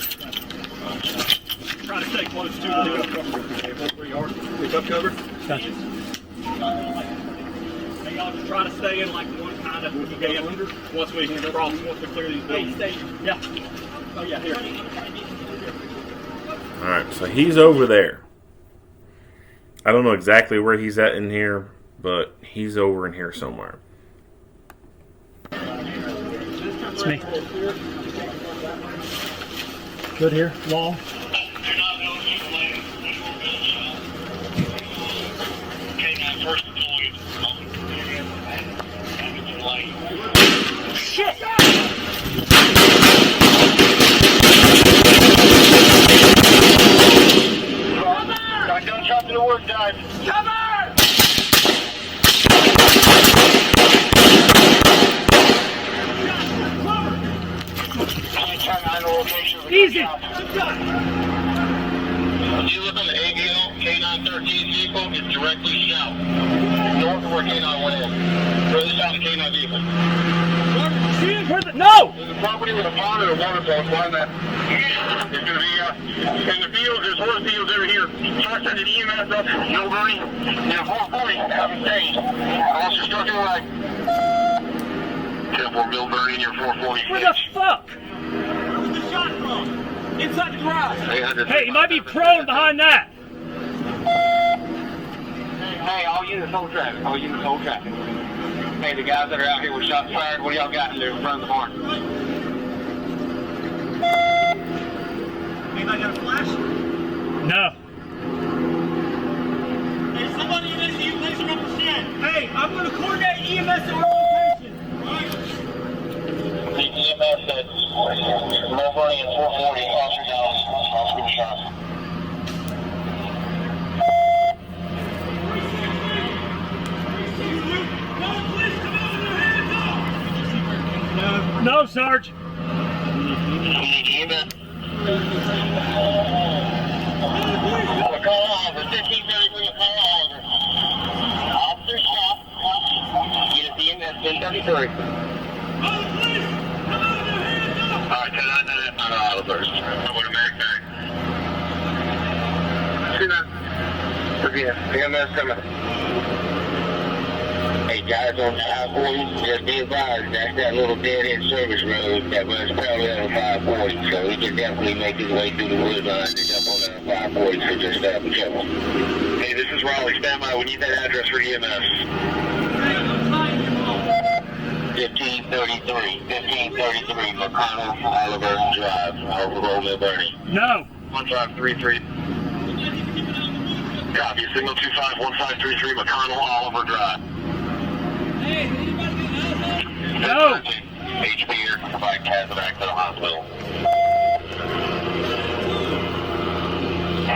Try to stay close to the where you are. Pick up cover. Gotcha. Hey, y'all just try to stay in like one kind of under once we cross, once we clear these buildings. Yeah. Oh yeah, here. All right, so he's over there. I don't know exactly where he's at in here, but he's over in here somewhere. It's me. Good here, long. Shit! Got gunshot to the work, guys. Cover! Easy. You look on the ABL K913 vehicle, it's directly south. North of where K9 went in. Further south of K9 vehicle. No! There's a property with a pond and a waterfall behind that. It's going to be in the fields. There's horse fields over here. Start sending EMS up. No hurry. And 440 haven't changed. Also struck in right. 10-4 Mill Bernie in your 440. Where the fuck? Where was the shot from? Inside the garage. Hey, he might be prone behind that. Hey, all units hold traffic. All units hold traffic. Hey, the guys that are out here with shots fired, what do y'all got in there in front of the barn? Anybody got a flash? No. Hey, somebody in this laser up the shed. Hey, I'm going to coordinate EMS at our location. Right. The EMS at Mill Bernie and 440, Officer Dallas, hospital shot. No, Sarge. EMS. Call Oliver, 1533, call Oliver. Officer shot. Get us EMS, 1033. Alright, 1099 on Oliver. I'm going to make back. See that? Okay, EMS coming. Hey, guys on 540, just be advised, that's that little dead-end service road that runs parallel to 540, so he can definitely make his way through the wood lines and jump on that 540, so just be careful. Hey, this is Raleigh, stand by, we need that address for EMS. 1533 McConnell Oliver Drive, over Old Mill Bernie. No. 1533. Copy, signal 251533 McConnell Oliver Drive. Hey, anybody get No. HP here, provide cash back to the hospital.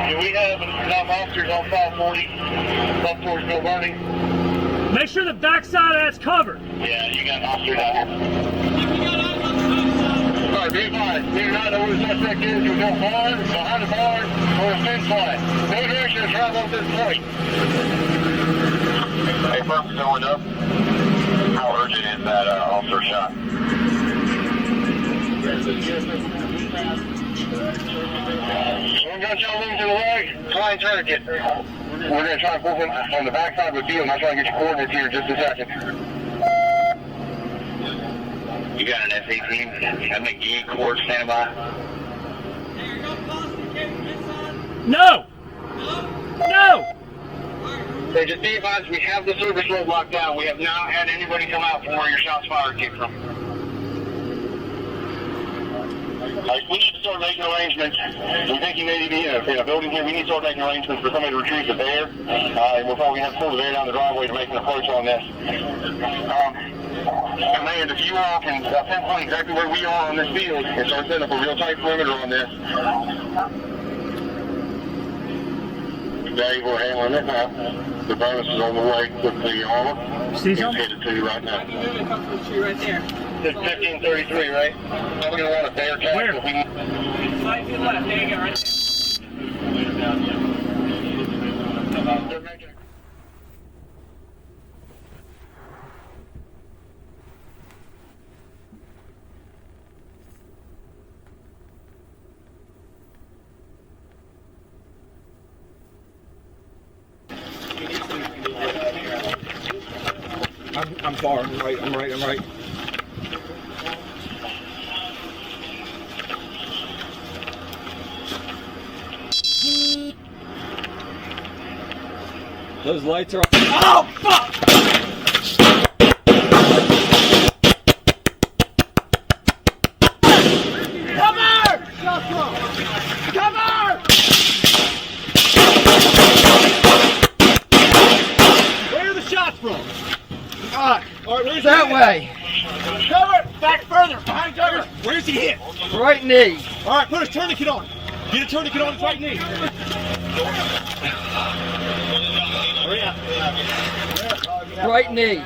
Do we have enough officers on 540 up towards Bill Barney? Make sure the backside of that's covered. Yeah, you got officers out here. Alright, be advised, we do not know who the suspect is. You go forward, behind the bar, or a fence line. No direction to travel at this point. Hey, folks, going up. How urgent is that officer shot? One gunshot wound to the leg, flying tourniquet. We're going to try to pull him on the backside with you, and I'll try to get your coordinates here in just a second. You got an SA team? Have McGee court stand by? No. No. Hey, just be advised, we have the service road locked down. We have not had anybody come out from where your shots fired came from. We need to start making arrangements. We think you may be in a building here. We need to start making arrangements for somebody to retrieve the bear. And we're probably going to have to pull the bear down the driveway to make an approach on this. Command, if you all can pinpoint exactly where we are on this field and start setting up a real tight perimeter on this. Dave, we're handling it now. The bonus is on the way with the armor. See He's something? headed to you right now. Right there. It's 1533, right? We're going to want a bear tag. Where? 5 feet left. There you go, right there. I'm far. I'm right. Those lights are on. Oh, fuck! Cover! Cover! Where are the shots from? All right, where's that way? Cover! Back further! Behind cover! Where's he hit? Right knee. All right, put his tourniquet on. Get a tourniquet on his right knee. Hurry up. Right knee. You're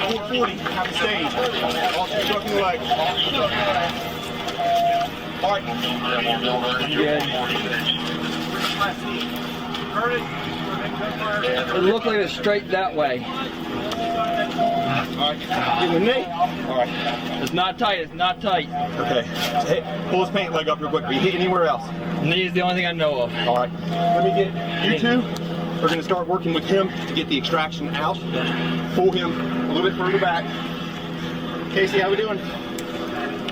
440. Have a stage. Also struck in the leg. All right. It looked like it was straight that way. Alright, give me a knee. Alright. It's not tight, Okay. Hey, pull his pant leg up real quick. Are you hit anywhere else? Knee is the only thing I know of. Alright. Let me get you two. We're going to start working with him to get the extraction out. Pull him a little bit further back. Casey, how we doing?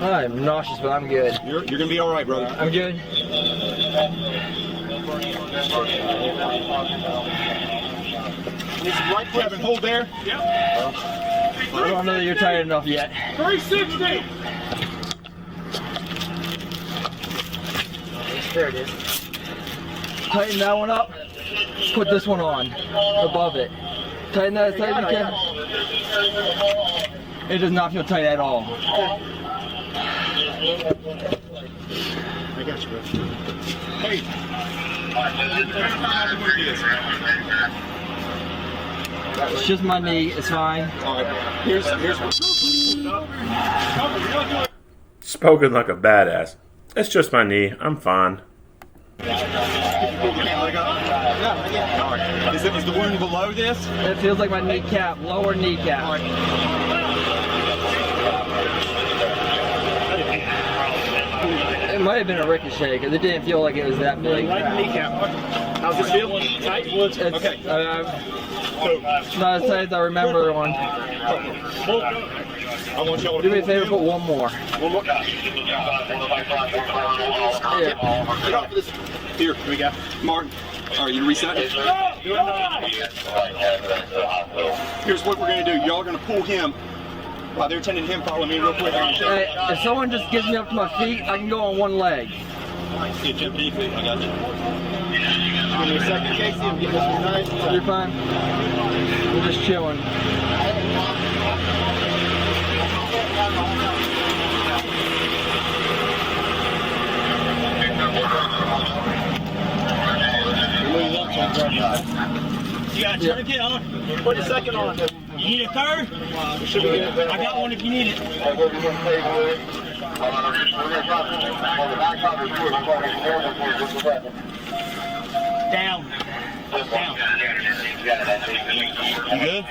I'm nauseous, but I'm good. You're going to be alright, brother. I'm good. Kevin, hold there. Yep. I don't know that you're tight enough yet. 360! There it is. Tighten that one up. Put this one on. Above it. Tighten that as tight as you can. It does not feel tight at all. I got you, bro. Hey. It's just my knee, it's fine. Alright, here's Spoken like a badass. It's just my knee. I'm fine. Is the wound below this? It feels like my kneecap, lower kneecap. Alright. It might have been a ricochet because it didn't feel like it was that big. Right kneecap. How's it feel? Tight? It's, Okay. Not as tight as I remember one. I want y'all to Do me a favor, put one more. One more. Here. Get off of this. Here, we got Mark. All right, you reset it? Here's what we're going to do. Y'all are going to pull him. While they're tending to him, follow me real quick. Hey, if someone just gets me up to my feet, I can go on one leg. Get Jim deep. I got you. Give me a second, Casey. I'm getting this one nice. You're fine. We're just chilling. You got a tourniquet on? Put a second on. You need a third? Should be good. I got one if you need it. Down. Down. You good?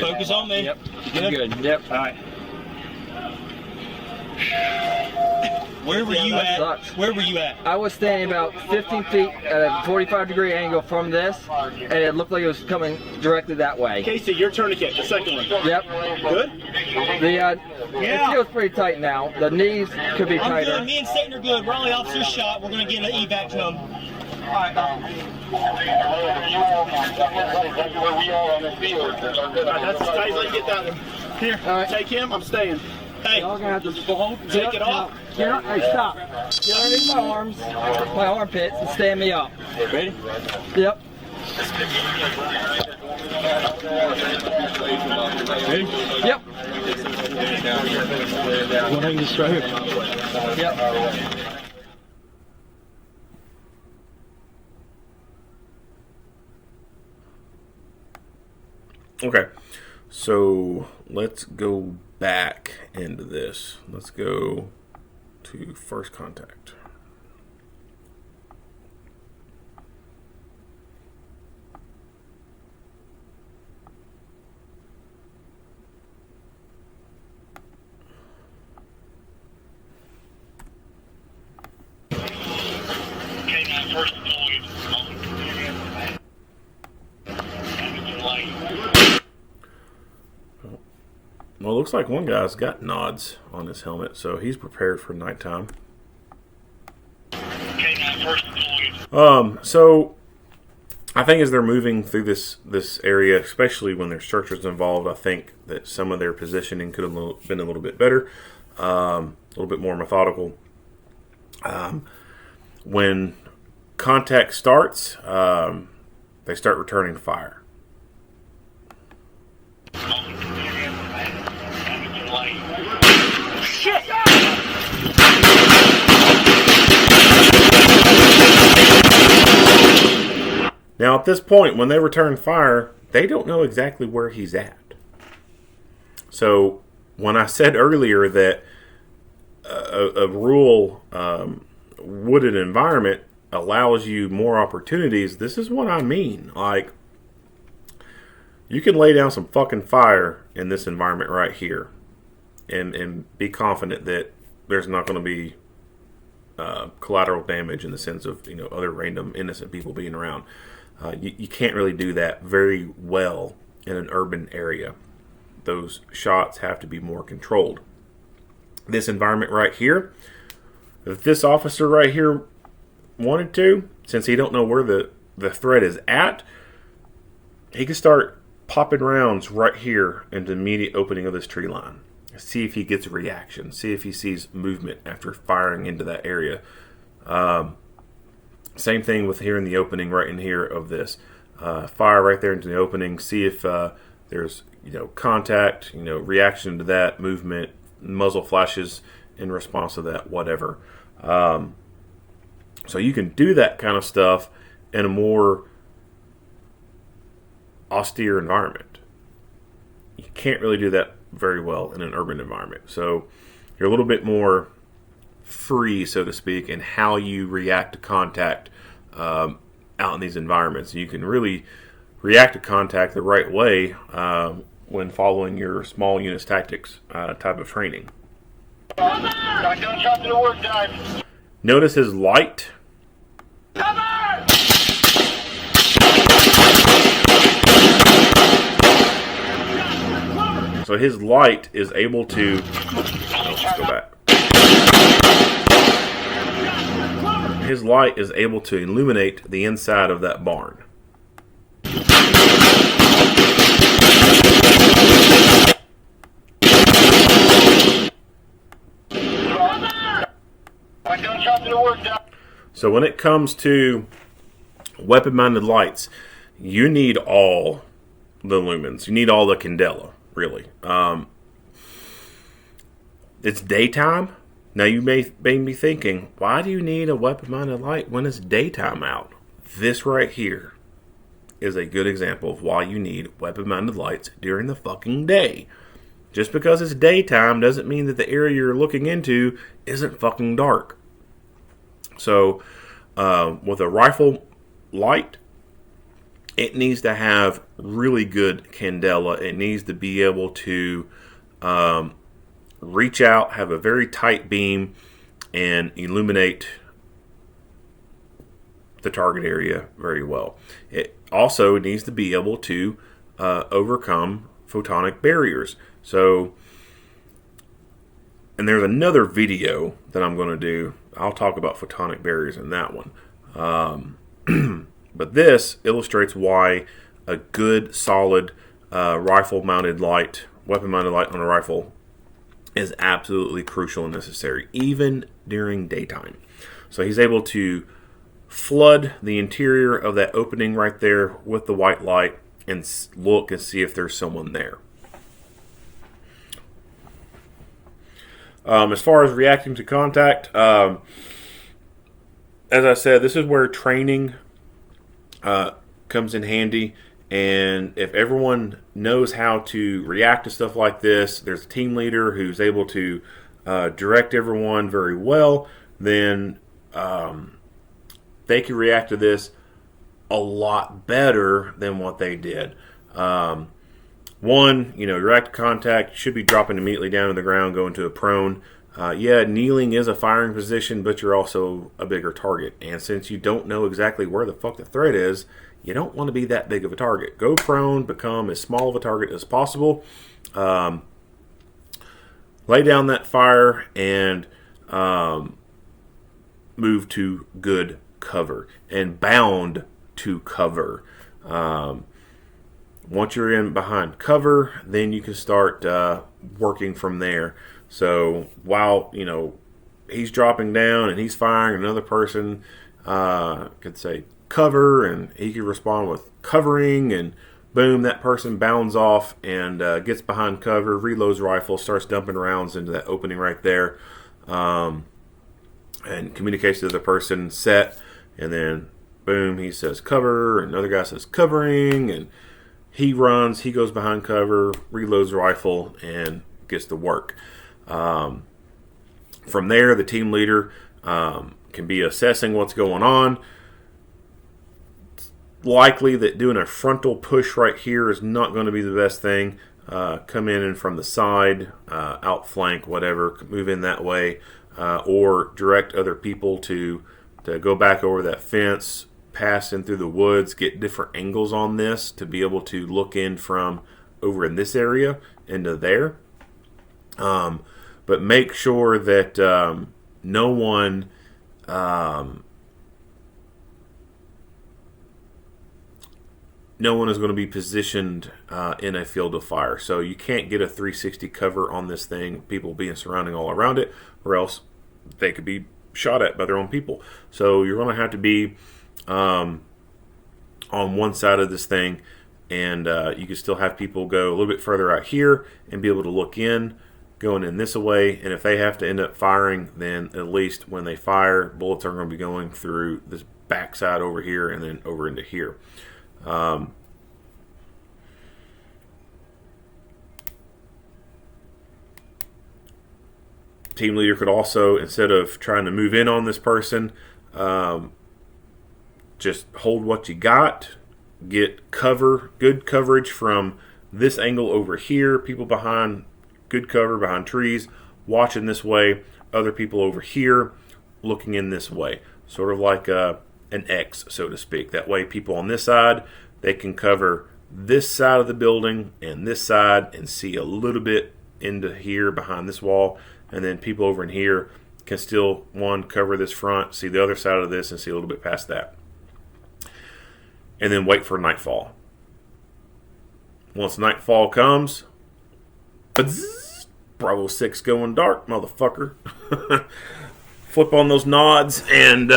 Focus on me. Yep. Good. Yep. All right. Where were you That at? sucks. Where were you at? I was standing about 15 feet at a 45-degree angle from this, and it looked like it was coming directly that way. Casey, your tourniquet, the second one. Yep. Good? It feels pretty tight now. The knees could be I'm tighter. good. Me and Satan are good. Raleigh officer's shot. We're going to get an evac to him. All right. That's as tight as I can get that one. Here, All right. take him. I'm staying. Hey, Y'all gonna have to Take it off. Get up. Hey, stop. Get underneath my arms, my armpits, and stand me up. Ready? Yep. Ready? Yep. One thing just right here. Yep. Okay, so let's go back into this. Let's go to first contact. Well, it looks like one guy's got nods on his helmet, so he's prepared for nighttime. So I think as they're moving through this area, especially when there's searchers involved, I think that some of their positioning could have been a little bit better, a little bit more methodical. When contact starts, they start returning fire. Now, at this point, when they return fire, they don't know exactly where he's at. So, when I said earlier that a rural wooded environment allows you more opportunities, this is what I mean. Like, you can lay down some fucking fire in this environment right here and be confident that there's not going to be collateral damage in the sense of, you know, other random innocent people being around. You can't really do that very well in an urban area. Those shots have to be more controlled. This environment right here, if this officer right here wanted to, since he don't know where the threat is at, he could start popping rounds right here into the immediate opening of this tree line. See if he gets a reaction. See if he sees movement after firing into that area. Same thing with here in the opening right in here of this. Fire right there into the opening. See if there's, you know, contact, you know, reaction to that, movement, muzzle flashes in response to that, whatever. So you can do that kind of stuff in a more austere environment. You can't really do that very well in an urban environment. So you're a little bit more free, so to speak, in how you react to contact out in these environments. You can really react to contact the right way when following your small units tactics type of training. Notice his light. So his light is able to, let's go back. His light is able to illuminate the inside of that barn. So when it comes to Weapon-mounted lights, you need all the lumens. You need all the candela, really. It's daytime. Now you may be thinking, why do you need a weapon-mounted light when it's daytime out? This right here is a good example of why you need weapon-mounted lights during the fucking day. Just because it's daytime doesn't mean that the area you're looking into isn't fucking dark. So, with a rifle light, it needs to have really good candela. It needs to be able to reach out, have a very tight beam, and illuminate the target area very well. It also needs to be able to overcome photonic barriers. So, and there's another video that I'm going to do. I'll talk about photonic barriers in that one. But this illustrates why a good, solid rifle-mounted light, weapon-mounted light on a rifle is absolutely crucial and necessary, even during daytime. So he's able to flood the interior of that opening right there with the white light and look and see if there's someone there. As far as reacting to contact, as I said, this is where training comes in handy. And if everyone knows how to react to stuff like this, there's a team leader who's able to direct everyone very well, then they can react to this a lot better than what they did. One, your active contact should be dropping immediately down to the ground, going to a prone. Kneeling is a firing position, but you're also a bigger target. And since you don't know exactly where the fuck the threat is, you don't want to be that big of a target. Go prone, become as small of a target as possible. Lay down that fire and move to good cover and bound to cover. Once you're in behind cover, then you can start working from there. So while he's dropping down and he's firing, another person could say cover, and he could respond with covering, and boom, that person bounds off and gets behind cover, reloads rifle, starts dumping rounds into that opening right there, and communicates to the person set, and then boom, he says cover, and another guy says covering, and he runs, he goes behind cover, reloads rifle, and gets to work. From there, the team leader can be assessing what's going on. It's likely that doing a frontal push right here is not going to be the best thing. Come in and from the side, outflank, whatever, move in that way, or direct other people to go back over that fence, pass in through the woods, get different angles on this to be able to look in from over in this area into there. But make sure that no one is going to be positioned in a field of fire. So you can't get a 360 cover on this thing, people being surrounding all around it, or else they could be shot at by their own people. So you're going to have to be on one side of this thing, and you can still have people go a little bit further out here and be able to look in, going in this way. And if they have to end up firing, then at least when they fire, bullets are going to be going through this backside over here and then over into here. Team leader could also, instead of trying to move in on this person, just hold what you got, get good coverage from this angle over here, people behind, good cover behind trees, watching this way, other people over here looking in this way, sort of like an X, so to speak. That way people on this side, they can cover this side of the building and this side and see a little bit into here behind this wall, and then people over in here can still, one, cover this front, see the other side of this, and see a little bit past that. And then wait for nightfall. Once nightfall comes, Bravo 6 going dark, motherfucker. Flip on those nods, and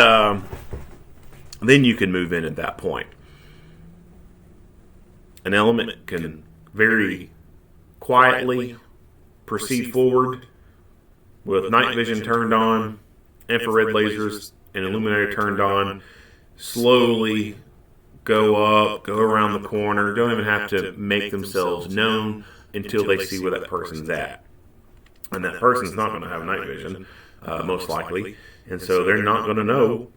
then you can move in at that point. An element can very quietly proceed forward with night vision turned on, infrared lasers and illuminator turned on, slowly go up, go around the corner, don't even have to make themselves known until they see where that person's at. And that person's not going to have night vision, most likely, and so they're not going to know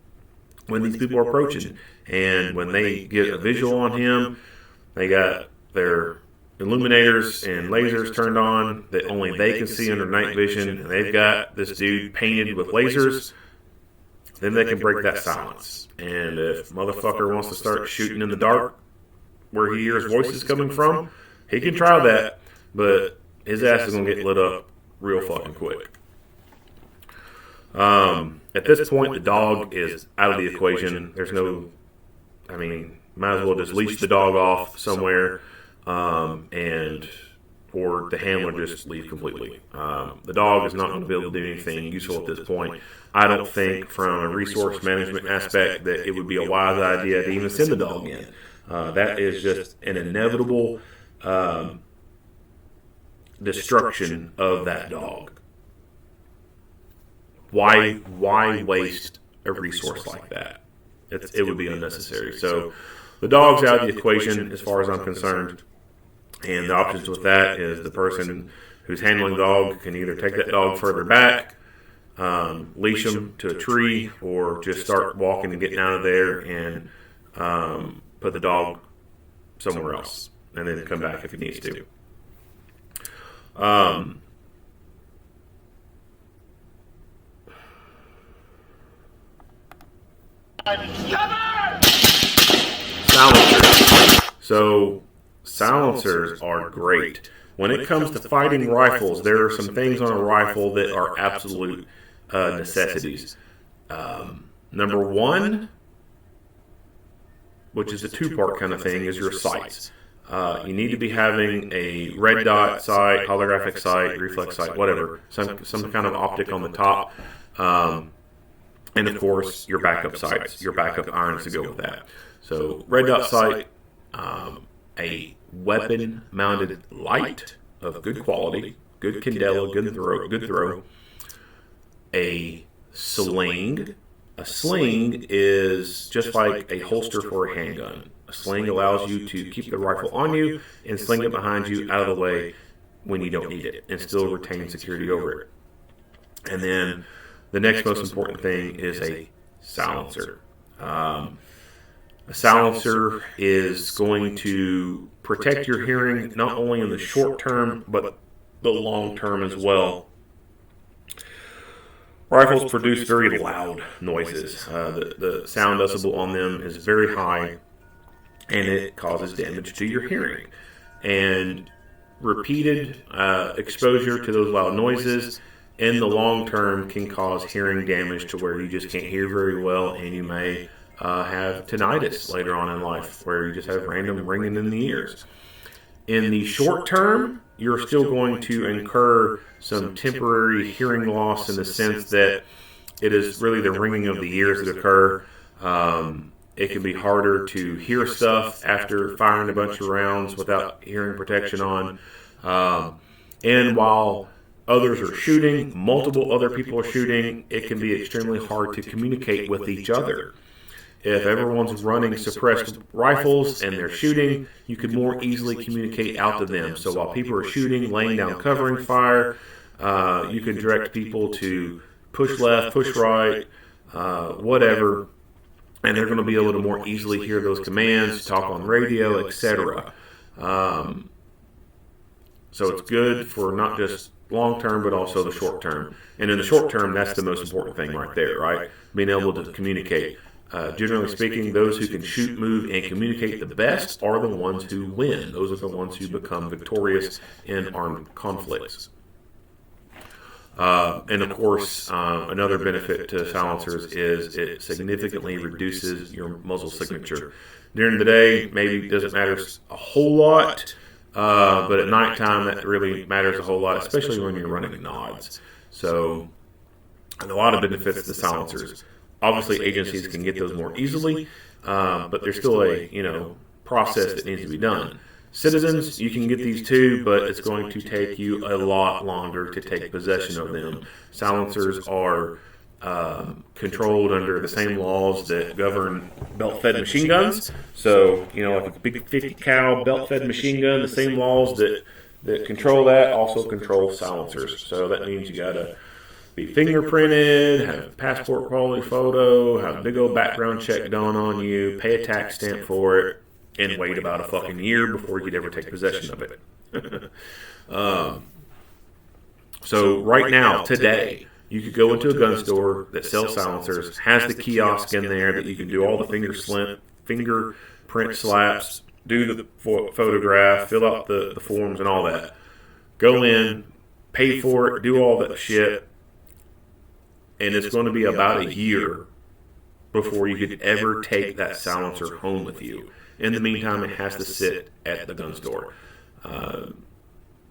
when these people are approaching. And when they get a visual on him, they got their illuminators and lasers turned on that only they can see under night vision, and they've got this dude painted with lasers, then they can break that silence. And if motherfucker wants to start shooting in the dark where he hears voices coming from, he can try that, but his ass is going to get lit up real fucking quick. At this point, the dog is out of the equation. There's no, I mean, might as well just leash the dog off somewhere, or the handler just leave completely. The dog is not going to be able to do anything useful at this point. I don't think, from a resource management aspect, that it would be a wise idea to even send the dog in. That is just an inevitable destruction of that dog. Why waste a resource like that? It would be unnecessary. So the dog's out of the equation as far as I'm concerned. And the options with that is the person who's handling the dog can either take that dog further back, leash him to a tree, or just start walking and getting out of there and put the dog somewhere else and then come back if he needs to. Silencers. So silencers are great. When it comes to fighting rifles, there are some things on a rifle that are absolute necessities. Number one, which is a two-part kind of thing, is your sights. You need to be having a red dot sight, holographic sight, reflex sight, whatever, some kind of optic on the top, and of course your backup sights, your backup irons to go with that. So red dot sight, a weapon-mounted light of good quality, good candela, good throw. A sling. A sling is just like a holster for a handgun. A sling allows you to keep the rifle on you and sling it behind you out of the way when you don't need it and still retain security over it. And then the next most important thing is a silencer. A silencer is going to protect your hearing not only in the short term, but the long term as well. Rifles produce very loud noises. The sound decibel on them is very high, and it causes damage to your hearing. And repeated exposure to those loud noises in the long term can cause hearing damage to where you just can't hear very well, and you may have tinnitus later on in life, where you just have random ringing in the ears. In the short term, you're still going to incur some temporary hearing loss in the sense that it is really the ringing of the ears that occur. It can be harder to hear stuff after firing a bunch of rounds without hearing protection on. And while others are shooting, multiple other people are shooting, it can be extremely hard to communicate with each other. If everyone's running suppressed rifles and they're shooting, you could more easily communicate out to them. So while people are shooting, laying down covering fire, you can direct people to push left, push right, whatever, and they're going to be able to more easily hear those commands, talk on radio, etc. So it's good for not just long term, but also the short term. And in the short term, that's the most important thing right there, right? Being able to communicate. Generally speaking, those who can shoot, move, and communicate the best are the ones who win. Those are the ones who become victorious in armed conflicts. And of course, another benefit to silencers is it significantly reduces your muzzle signature. During the day, maybe it doesn't matter a whole lot, but at nighttime, that really matters a whole lot, especially when you're running nods. So, a lot of benefits to silencers. Obviously, agencies can get those more easily, but there's still a process that needs to be done. Citizens, you can get these too, but it's going to take you a lot longer to take possession of them. Silencers are controlled under the same laws that govern belt-fed machine guns. So, like a big 50 cal belt-fed machine gun, the same laws that control that also control silencers. So that means you gotta be fingerprinted, have a passport quality photo, have a big old background check done on you, pay a tax stamp for it, and wait about a fucking year before you could ever take possession of it. So right now, today, you could go into a gun store that sells silencers, has the kiosk in there that you can do all the fingerprint slaps, do the photograph, fill out the forms and all that. Go in, pay for it, do all that shit, and it's going to be about a year before you could ever take that silencer home with you. In the meantime, it has to sit at the gun store.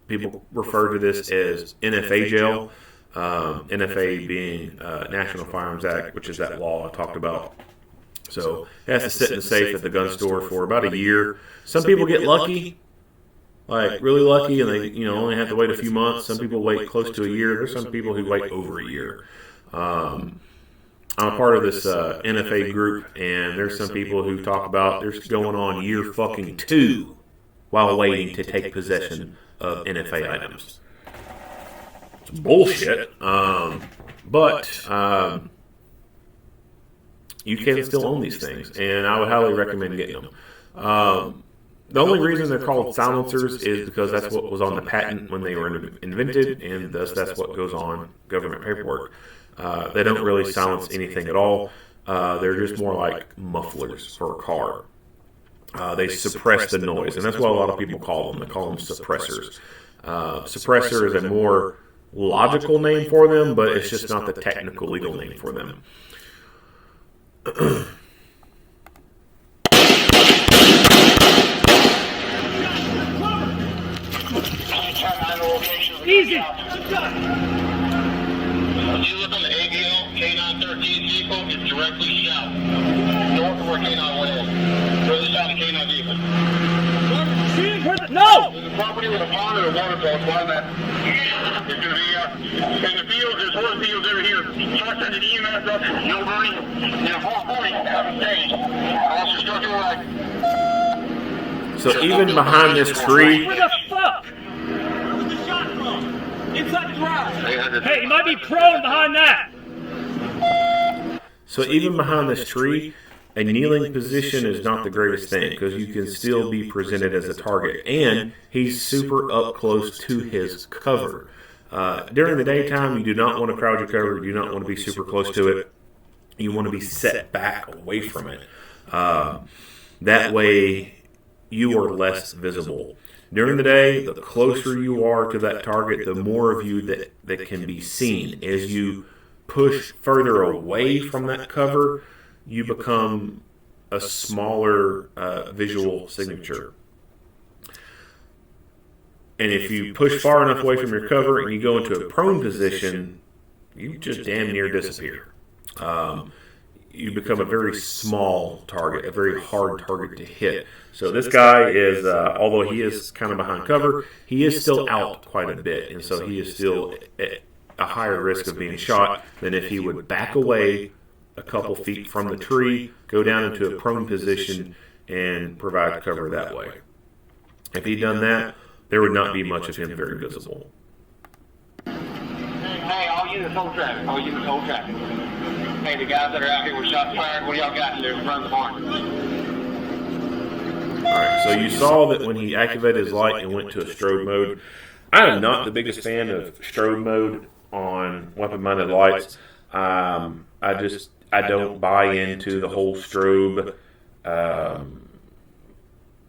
People refer to this as NFA jail. NFA being National Firearms Act, which is that law I talked about. So it has to sit in the safe at the gun store for about a year. Some people get lucky, like really lucky, and they only have to wait a few months. Some people wait close to a year. There's some people who wait over a year. I'm a part of this NFA group, and there's some people who talk about there's going on year fucking 2 while waiting to take possession of NFA items. It's bullshit, but you can still own these things, and I would highly recommend getting them. The only reason they're called silencers is because that's what was on the patent when they were invented, and thus that's what goes on government paperwork. They don't really silence anything at all. They're just more like mufflers for a car. They suppress the noise, and that's what a lot of people call them. They call them suppressors. Suppressor is a more logical name for them, but it's just not the technical legal name for them. Easy. When you look on the ABL, K913 vehicle is directly south, north of where K9 went in. Further south of K9 vehicle. No! There's a property with a pond and a waterfall behind that. It's going to be in the fields. There's horse fields over here. Start sending EMS up. No burning. In a 440, have a stage. Also struck your right. So even behind this tree, Where the fuck? Where was the shot from? Inside the garage. Hey, he might be prone behind that. So even behind this tree, a kneeling position is not the greatest thing because you can still be presented as a target. And he's super up close to his cover. During the daytime, you do not want to crowd your cover. You do not want to be super close to it. You want to be set back away from it. That way, you are less visible. During the day, the closer you are to that target, the more of you that can be seen. As you push further away from that cover, you become a smaller visual signature. And if you push far enough away from your cover and you go into a prone position, you just damn near disappear. You become a very small target, a very hard target to hit. So this guy is, although he is kind of behind cover, he is still out quite a bit. And so he is still at a higher risk of being shot than if he would back away a couple feet from the tree, go down into a prone position, and provide cover that way. If he'd done that, there would not be much of him very visible. Hey, all units hold traffic. All units hold traffic. Hey, the guys that are out here with shots fired, what do y'all got there in front of the barn? Alright, so you saw that when he activated his light and went to a strobe mode. I am not the biggest fan of strobe mode on weapon-mounted lights. I don't buy into the whole strobe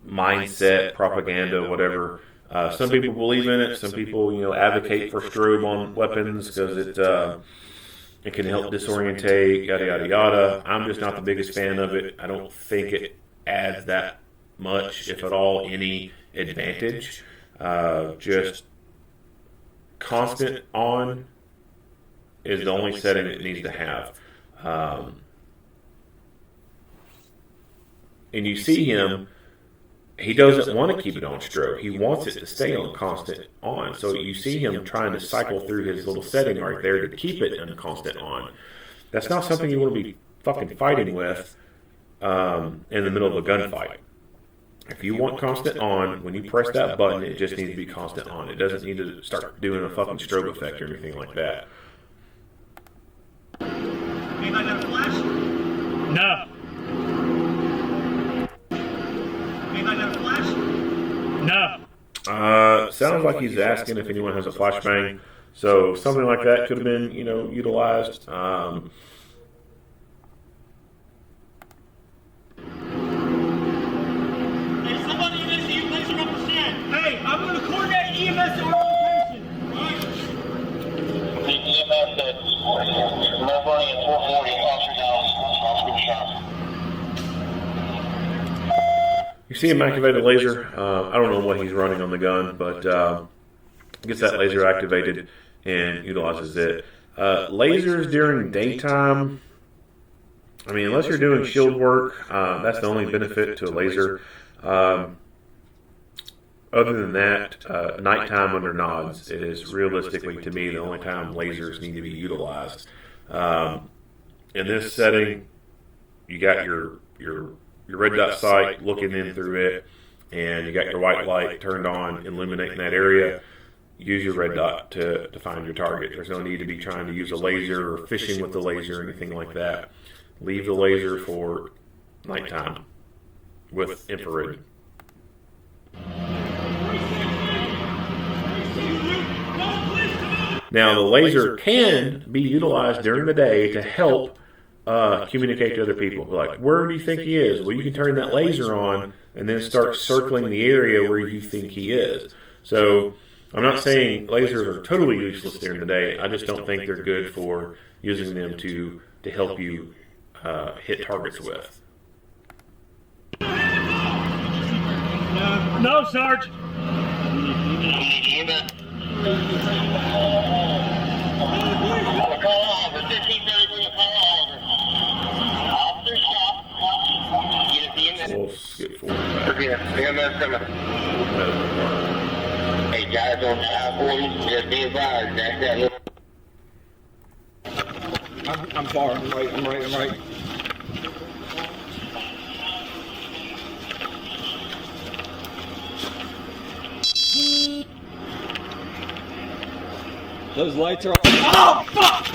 mindset, propaganda, whatever. Some people believe in it. Some people, advocate for strobe on weapons because it can help disorientate, yada, yada, yada. I'm just not the biggest fan of it. I don't think it adds that much, if at all, any advantage. Just constant on is the only setting it needs to have. and you see him, he doesn't want to keep it on strobe. He wants it to stay on constant on. So you see him trying to cycle through his little setting right there to keep it on constant on. That's not something you want to be fucking fighting with in the middle of a gunfight. If you want constant on, when you press that button, it just needs to be constant on. It doesn't need to start doing a fucking strobe effect or anything like that. Anybody got a flash? No. Anybody got a flash? No. Sounds like he's asking if anyone has a flashbang. So something like that could have been, utilized. Hey, somebody in this EMS represent. Hey, I'm going to coordinate EMS to our location. The EMS at Melbourne and 440 Officer Dallas, hospital shop. You see him activate a laser. I don't know what he's running on the gun, but gets that laser activated and utilizes it. Lasers during daytime, I mean, unless you're doing shield work, that's the only benefit to a laser. Other than that, nighttime under nods is realistically, to me, the only time lasers need to be utilized. In this setting, you got your red dot sight looking in through it, and you got your white light turned on, illuminating that area. Use your red dot to find your target. There's no need to be trying to use a laser or fishing with the laser or anything like that. Leave the laser for nighttime with infrared. Now, the laser can be utilized during the day to help communicate to other people. Like, where do you think he is? Well, you can turn that laser on and then start circling the area where you think he is. So, I'm not saying lasers are totally useless during the day. I just don't think they're good for using them to help you hit targets with. No, Sarge. EMS. Call over, 1533, call over. Officer shop. Get it, EMS. We'll skip forward back. EMS coming. Hey, guys on the I-40, just be advised, that's that little... I'm far. I'm right. Those lights are on. Oh, fuck!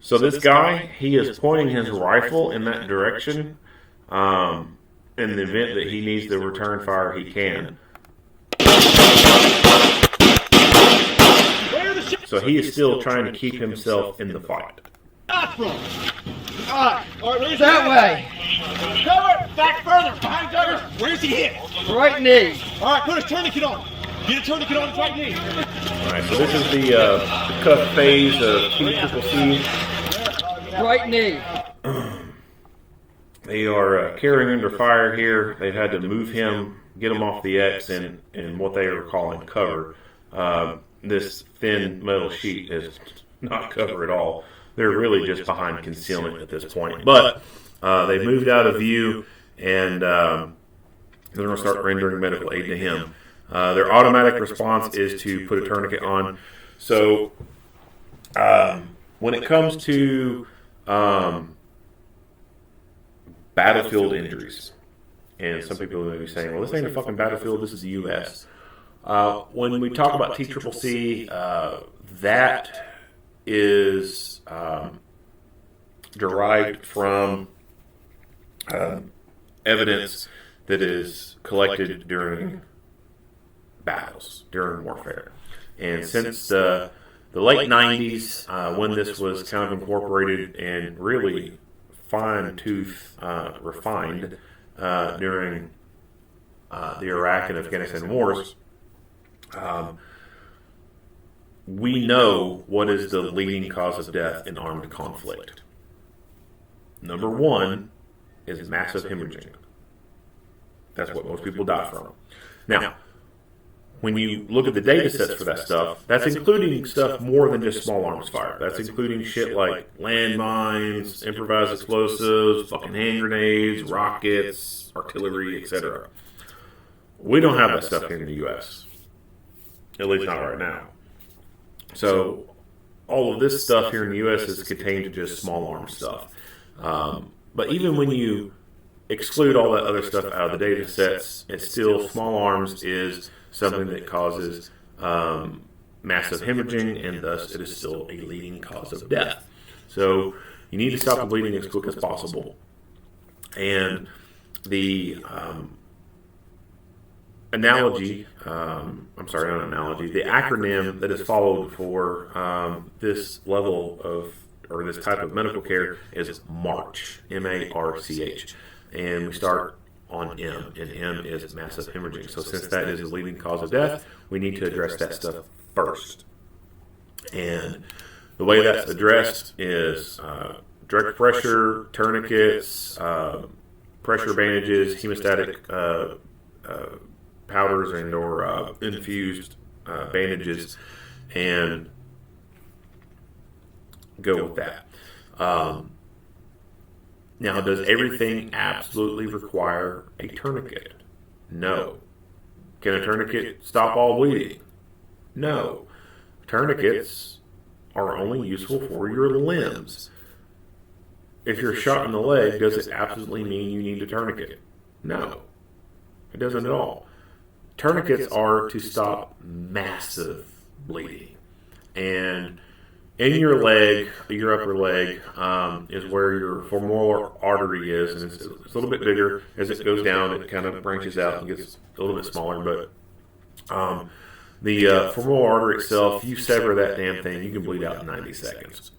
So this guy, he is pointing his rifle in that direction. In the event that he needs to return fire, he can. So he is still trying to keep himself in the fight. All right, where's That way. Cover! Back further! Behind cover! Where's he hit? Right knee. All right, put his tourniquet on. Get a tourniquet on his right knee. Alright, so this is the cuff phase of P-Triple-C. Right knee. They are carrying under fire here. They've had to move him, get him off the X in what they are calling cover. This thin metal sheet is not cover at all. They're really just behind concealment at this point. But they've moved out of view, and they're going to start rendering medical aid to him. Their automatic response is to put a tourniquet on. So when it comes to battlefield injuries, and some people may be saying, well, this ain't a fucking battlefield, this is the U.S. When we talk about T-Triple-C, that is derived from evidence that is collected during battles, during warfare. And since the late 90s, when this was kind of incorporated and really fine-tooth refined during the Iraq and Afghanistan wars, we know what is the leading cause of death in armed conflict. Number one is massive hemorrhaging. That's what most people die from. Now, when you look at the data sets for that stuff, that's including stuff more than just small arms fire. That's including shit like landmines, improvised explosives, fucking hand grenades, rockets, artillery, etc. We don't have that stuff here in the U.S. At least not right now. So all of this stuff here in the U.S. is contained to just small arms stuff. But even when you exclude all that other stuff out of the data sets, it's still small arms is something that causes massive hemorrhaging, and thus it is still a leading cause of death. So you need to stop the bleeding as quick as possible. And the the acronym that is followed for this level of, or this type of medical care is MARCH, M-A-R-C-H. And we start on M, and M is massive hemorrhaging. So since that is the leading cause of death, we need to address that stuff first. And the way that's addressed is direct pressure, tourniquets, pressure bandages, hemostatic powders and or infused bandages, and go with that. Now, does everything absolutely require a tourniquet? No. Can a tourniquet stop all bleeding? No. Tourniquets are only useful for your limbs. If you're shot in the leg, does it absolutely mean you need a tourniquet? No. It doesn't at all. Tourniquets are to stop massive bleeding. And in your leg, your upper leg, is where your femoral artery is, and it's a little bit bigger. As it goes down, it kind of branches out and gets a little bit smaller. But the femoral artery itself, you sever that damn thing, you can bleed out in 90 seconds.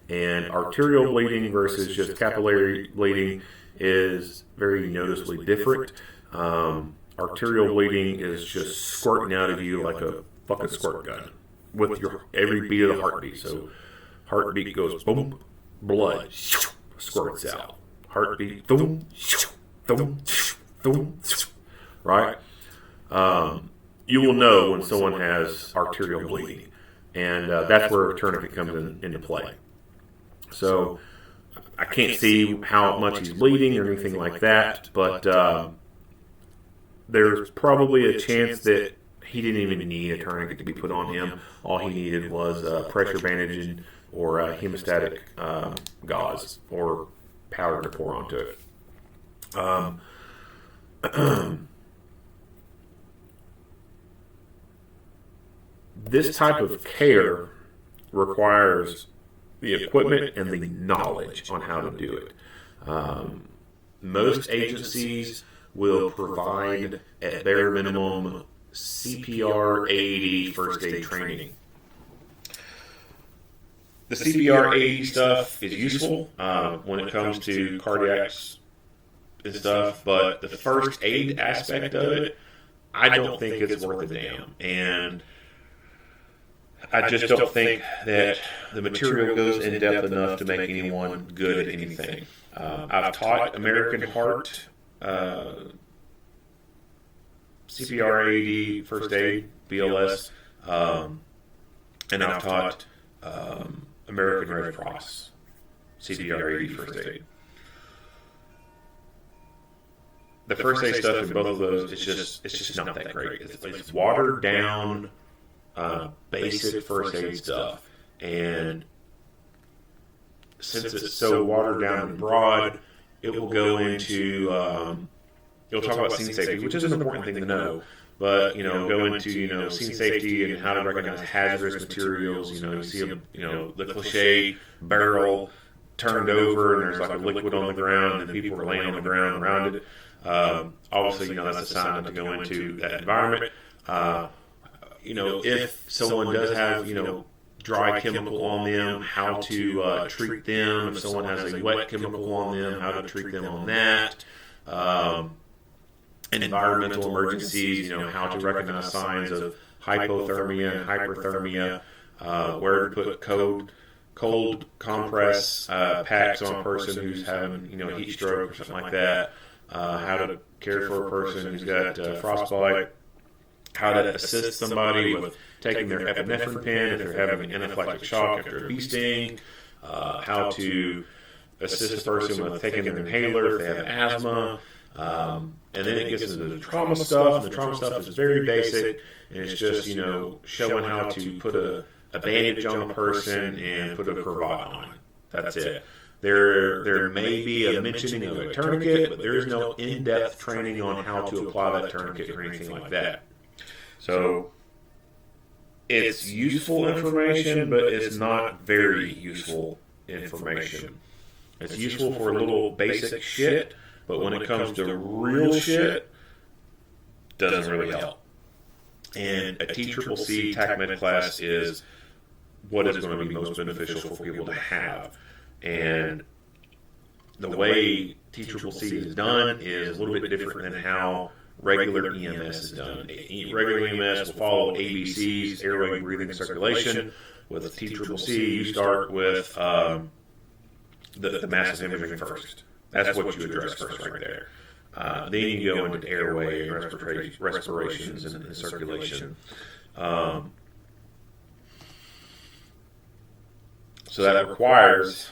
And arterial bleeding versus just capillary bleeding is very noticeably different. Arterial bleeding is just squirting out of you like a fucking squirt gun with your every beat of the heartbeat. So heartbeat goes boom, blood squirts out. Heartbeat boom, boom, boom, right? You will know when someone has arterial bleeding, and that's where a tourniquet comes into play. So I can't see how much he's bleeding or anything like that, but there's probably a chance that he didn't even need a tourniquet to be put on him. All he needed was pressure bandaging or hemostatic gauze or powder to pour onto it. This type of care requires the equipment and the knowledge on how to do it. Most agencies will provide, at bare minimum, CPR AED first aid training. The CPR AED stuff is useful when it comes to cardiacs and stuff, but the first aid aspect of it, I don't think it's worth a damn. And I just don't think that the material goes in depth enough to make anyone good at anything. I've taught American Heart CPR AED first aid, BLS, and I've taught American Red Cross CPR AED first aid. The first aid stuff in both of those it's just not that great. It's watered down basic first aid stuff, and since it's so watered down and broad, it will go into it'll talk about scene safety, which is an important thing to know. But go into scene safety and how to recognize hazardous materials. You see the cliche barrel turned over and there's like a liquid on the ground and people are laying on the ground around it. Obviously, that's a sign not to go into that environment. If someone does have dry chemical on them, how to treat them. If someone has a wet chemical on them, how to treat them on that. Environmental emergencies, how to recognize signs of hypothermia and hyperthermia, where to put cold compress packs on a person who's having heat stroke or something like that, how to care for a person who's got frostbite, how to assist somebody with taking their epinephrine pen if they're having an anaphylactic shock after a bee sting, how to assist a person with taking their inhaler if they have asthma, and then it gets into the trauma stuff, and the trauma stuff is very basic, and it's just, showing how to put a bandage on a person and put a cravat on. That's it. There may be a mentioning of a tourniquet, but there is no in-depth training on how to apply that tourniquet or anything like that. So it's useful information, but it's not very useful information. It's useful for a little basic shit, but when it comes to real shit, doesn't really help. And a TCCC TACMED class is what is going to be most beneficial for people to have. And the way TCCC is done is a little bit different than how regular EMS is done. Regular EMS will follow ABCs, airway, breathing, circulation. With TCCC, you start with the massive imaging first. That's what you address first right there. Then you go into airway and respirations and circulation. So that requires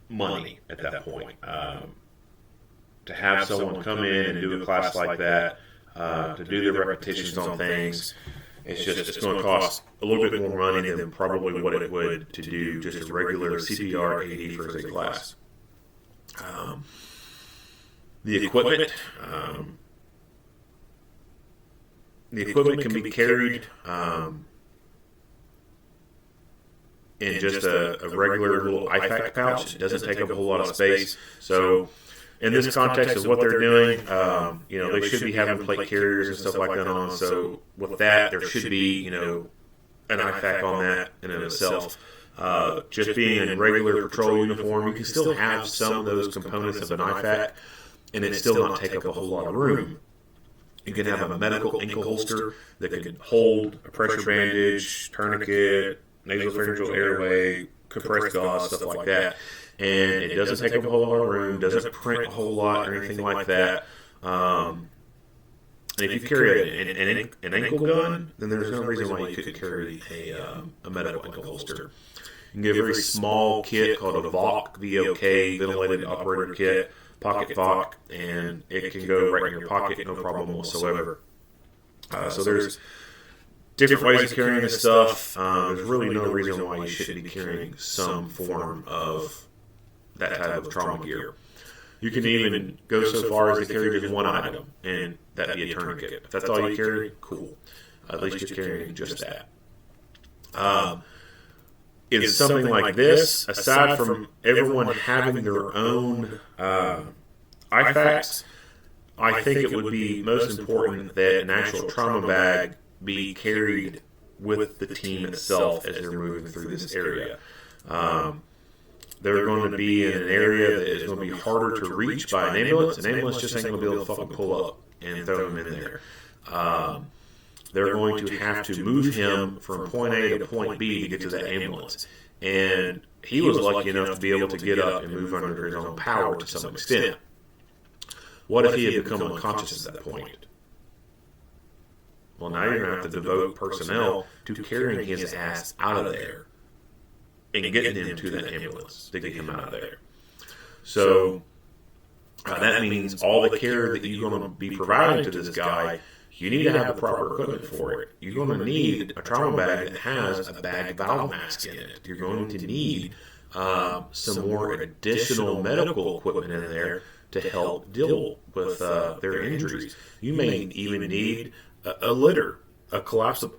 money at that point. To have someone come in and do a class like that, to do the repetitions on things, it's going to cost a little bit more money than probably what it would to do just a regular CPR AD first aid class. The equipment can be carried in just a regular little IFAC pouch. It doesn't take up a whole lot of space. So in this context of what they're doing, they should be having plate carriers and stuff like that on. So with that, there should be, an IFAC on that in and of itself. Just being in regular patrol uniform, you can still have some of those components of an IFAC, and it still not take up a whole lot of room. You can have a medical ankle holster that could hold a pressure bandage, tourniquet, nasopharyngeal airway, compressed gauze, stuff like that. And it doesn't take up a whole lot of room, doesn't print a whole lot or anything like that. And if you carry an ankle gun, then there's no reason why you couldn't carry a medical ankle holster. You can get a very small kit called a VOC, V-O-K, ventilated operator kit, pocket VOC, and it can go right in your pocket, no problem whatsoever. So there's different ways of carrying this stuff. There's really no reason why you shouldn't be carrying some form of that type of trauma gear. You can even go so far as to carry just one item, and that be a tourniquet. If that's all you carry, cool. At least you're carrying just that. Is something like this, aside from everyone having their own IFACs, I think it would be most important that an actual trauma bag be carried with the team itself as they're moving through this area. They're going to be in an area that is going to be harder to reach by an ambulance. An ambulance just ain't going to be able to fucking pull up and throw them in there. They're going to have to move him from point A to point B to get to that ambulance. And he was lucky enough to be able to get up and move under his own power to some extent. What if he had become unconscious at that point? Well, now you're going to have to devote personnel to carrying his ass out of there and getting him to that ambulance to get him out of there. So that means all the care that you're going to be providing to this guy, you need to have the proper equipment for it. You're going to need a trauma bag that has a bag valve mask in it. You're going to need some more additional medical equipment in there to help deal with their injuries. You may even need a litter, a collapsible,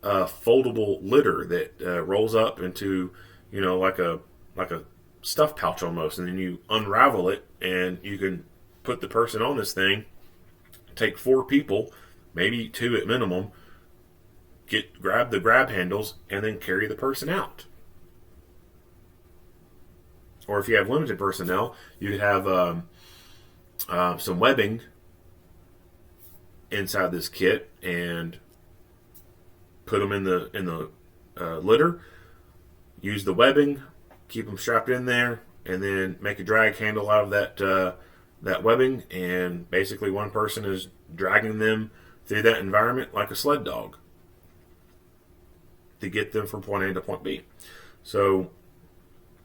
foldable litter that rolls up into, like a stuff pouch almost, and then you unravel it, and you can put the person on this thing, take 4 people, maybe 2 at minimum, grab the grab handles, and then carry the person out. Or if you have limited personnel, you could have some webbing inside this kit and put them in the litter. Use the webbing, keep them strapped in there, and then make a drag handle out of that webbing, and basically one person is dragging them through that environment like a sled dog to get them from point A to point B. So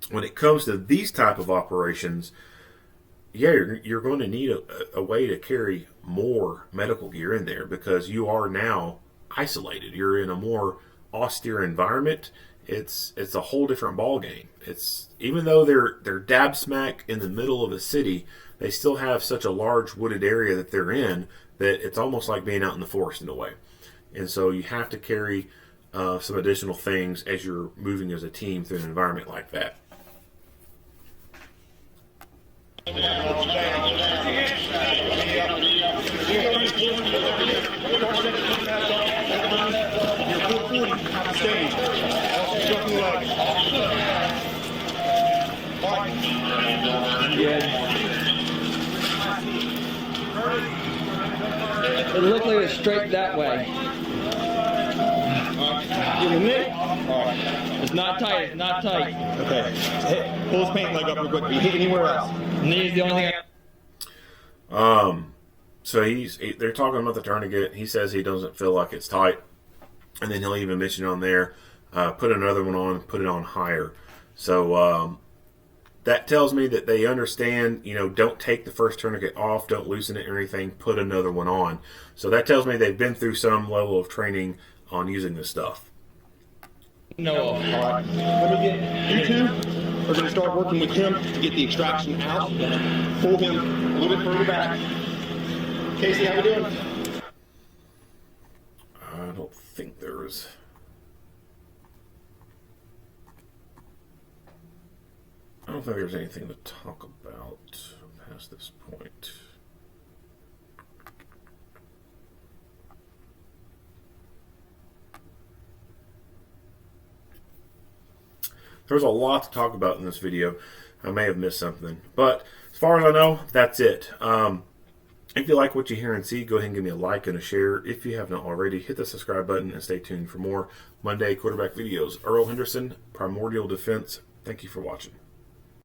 when it comes to these type of operations, yeah, you're going to need a way to carry more medical gear in there, because you are now isolated. You're in a more austere environment. It's a whole different ball game. It's, even though they're dab smack in the middle of a city, they still have such a large wooded area that they're in that it's almost like being out in the forest in a way. And so you have to carry some additional things as you're moving as a team through an environment like that. It looked like it was straight that way. Give me a minute. It's not tight. It's not tight. Okay. Pull his pant leg up real quick. You hit anywhere else? Knee is the only thing. So they're talking about the tourniquet. He says he doesn't feel like it's tight, and then he'll even mention on there, put another one on, put it on higher. So that tells me that they understand, don't take the first tourniquet off, don't loosen it or anything, put another one on. So that tells me they've been through some level of training on using this stuff. No. All right. Let me get, you two are going to start working with him to get the extraction out. Pull him a little bit further back. Casey, how we doing? I don't think there's... I don't think there's anything to talk about past this point. There's a lot to talk about in this video. I may have missed something, but as far as I know, that's it. If you like what you hear and see, go ahead and give me a like and a share. If you have not already, hit the subscribe button and stay tuned for more Monday quarterback videos. Earl Henderson, Primordial Defense. Thank you for watching.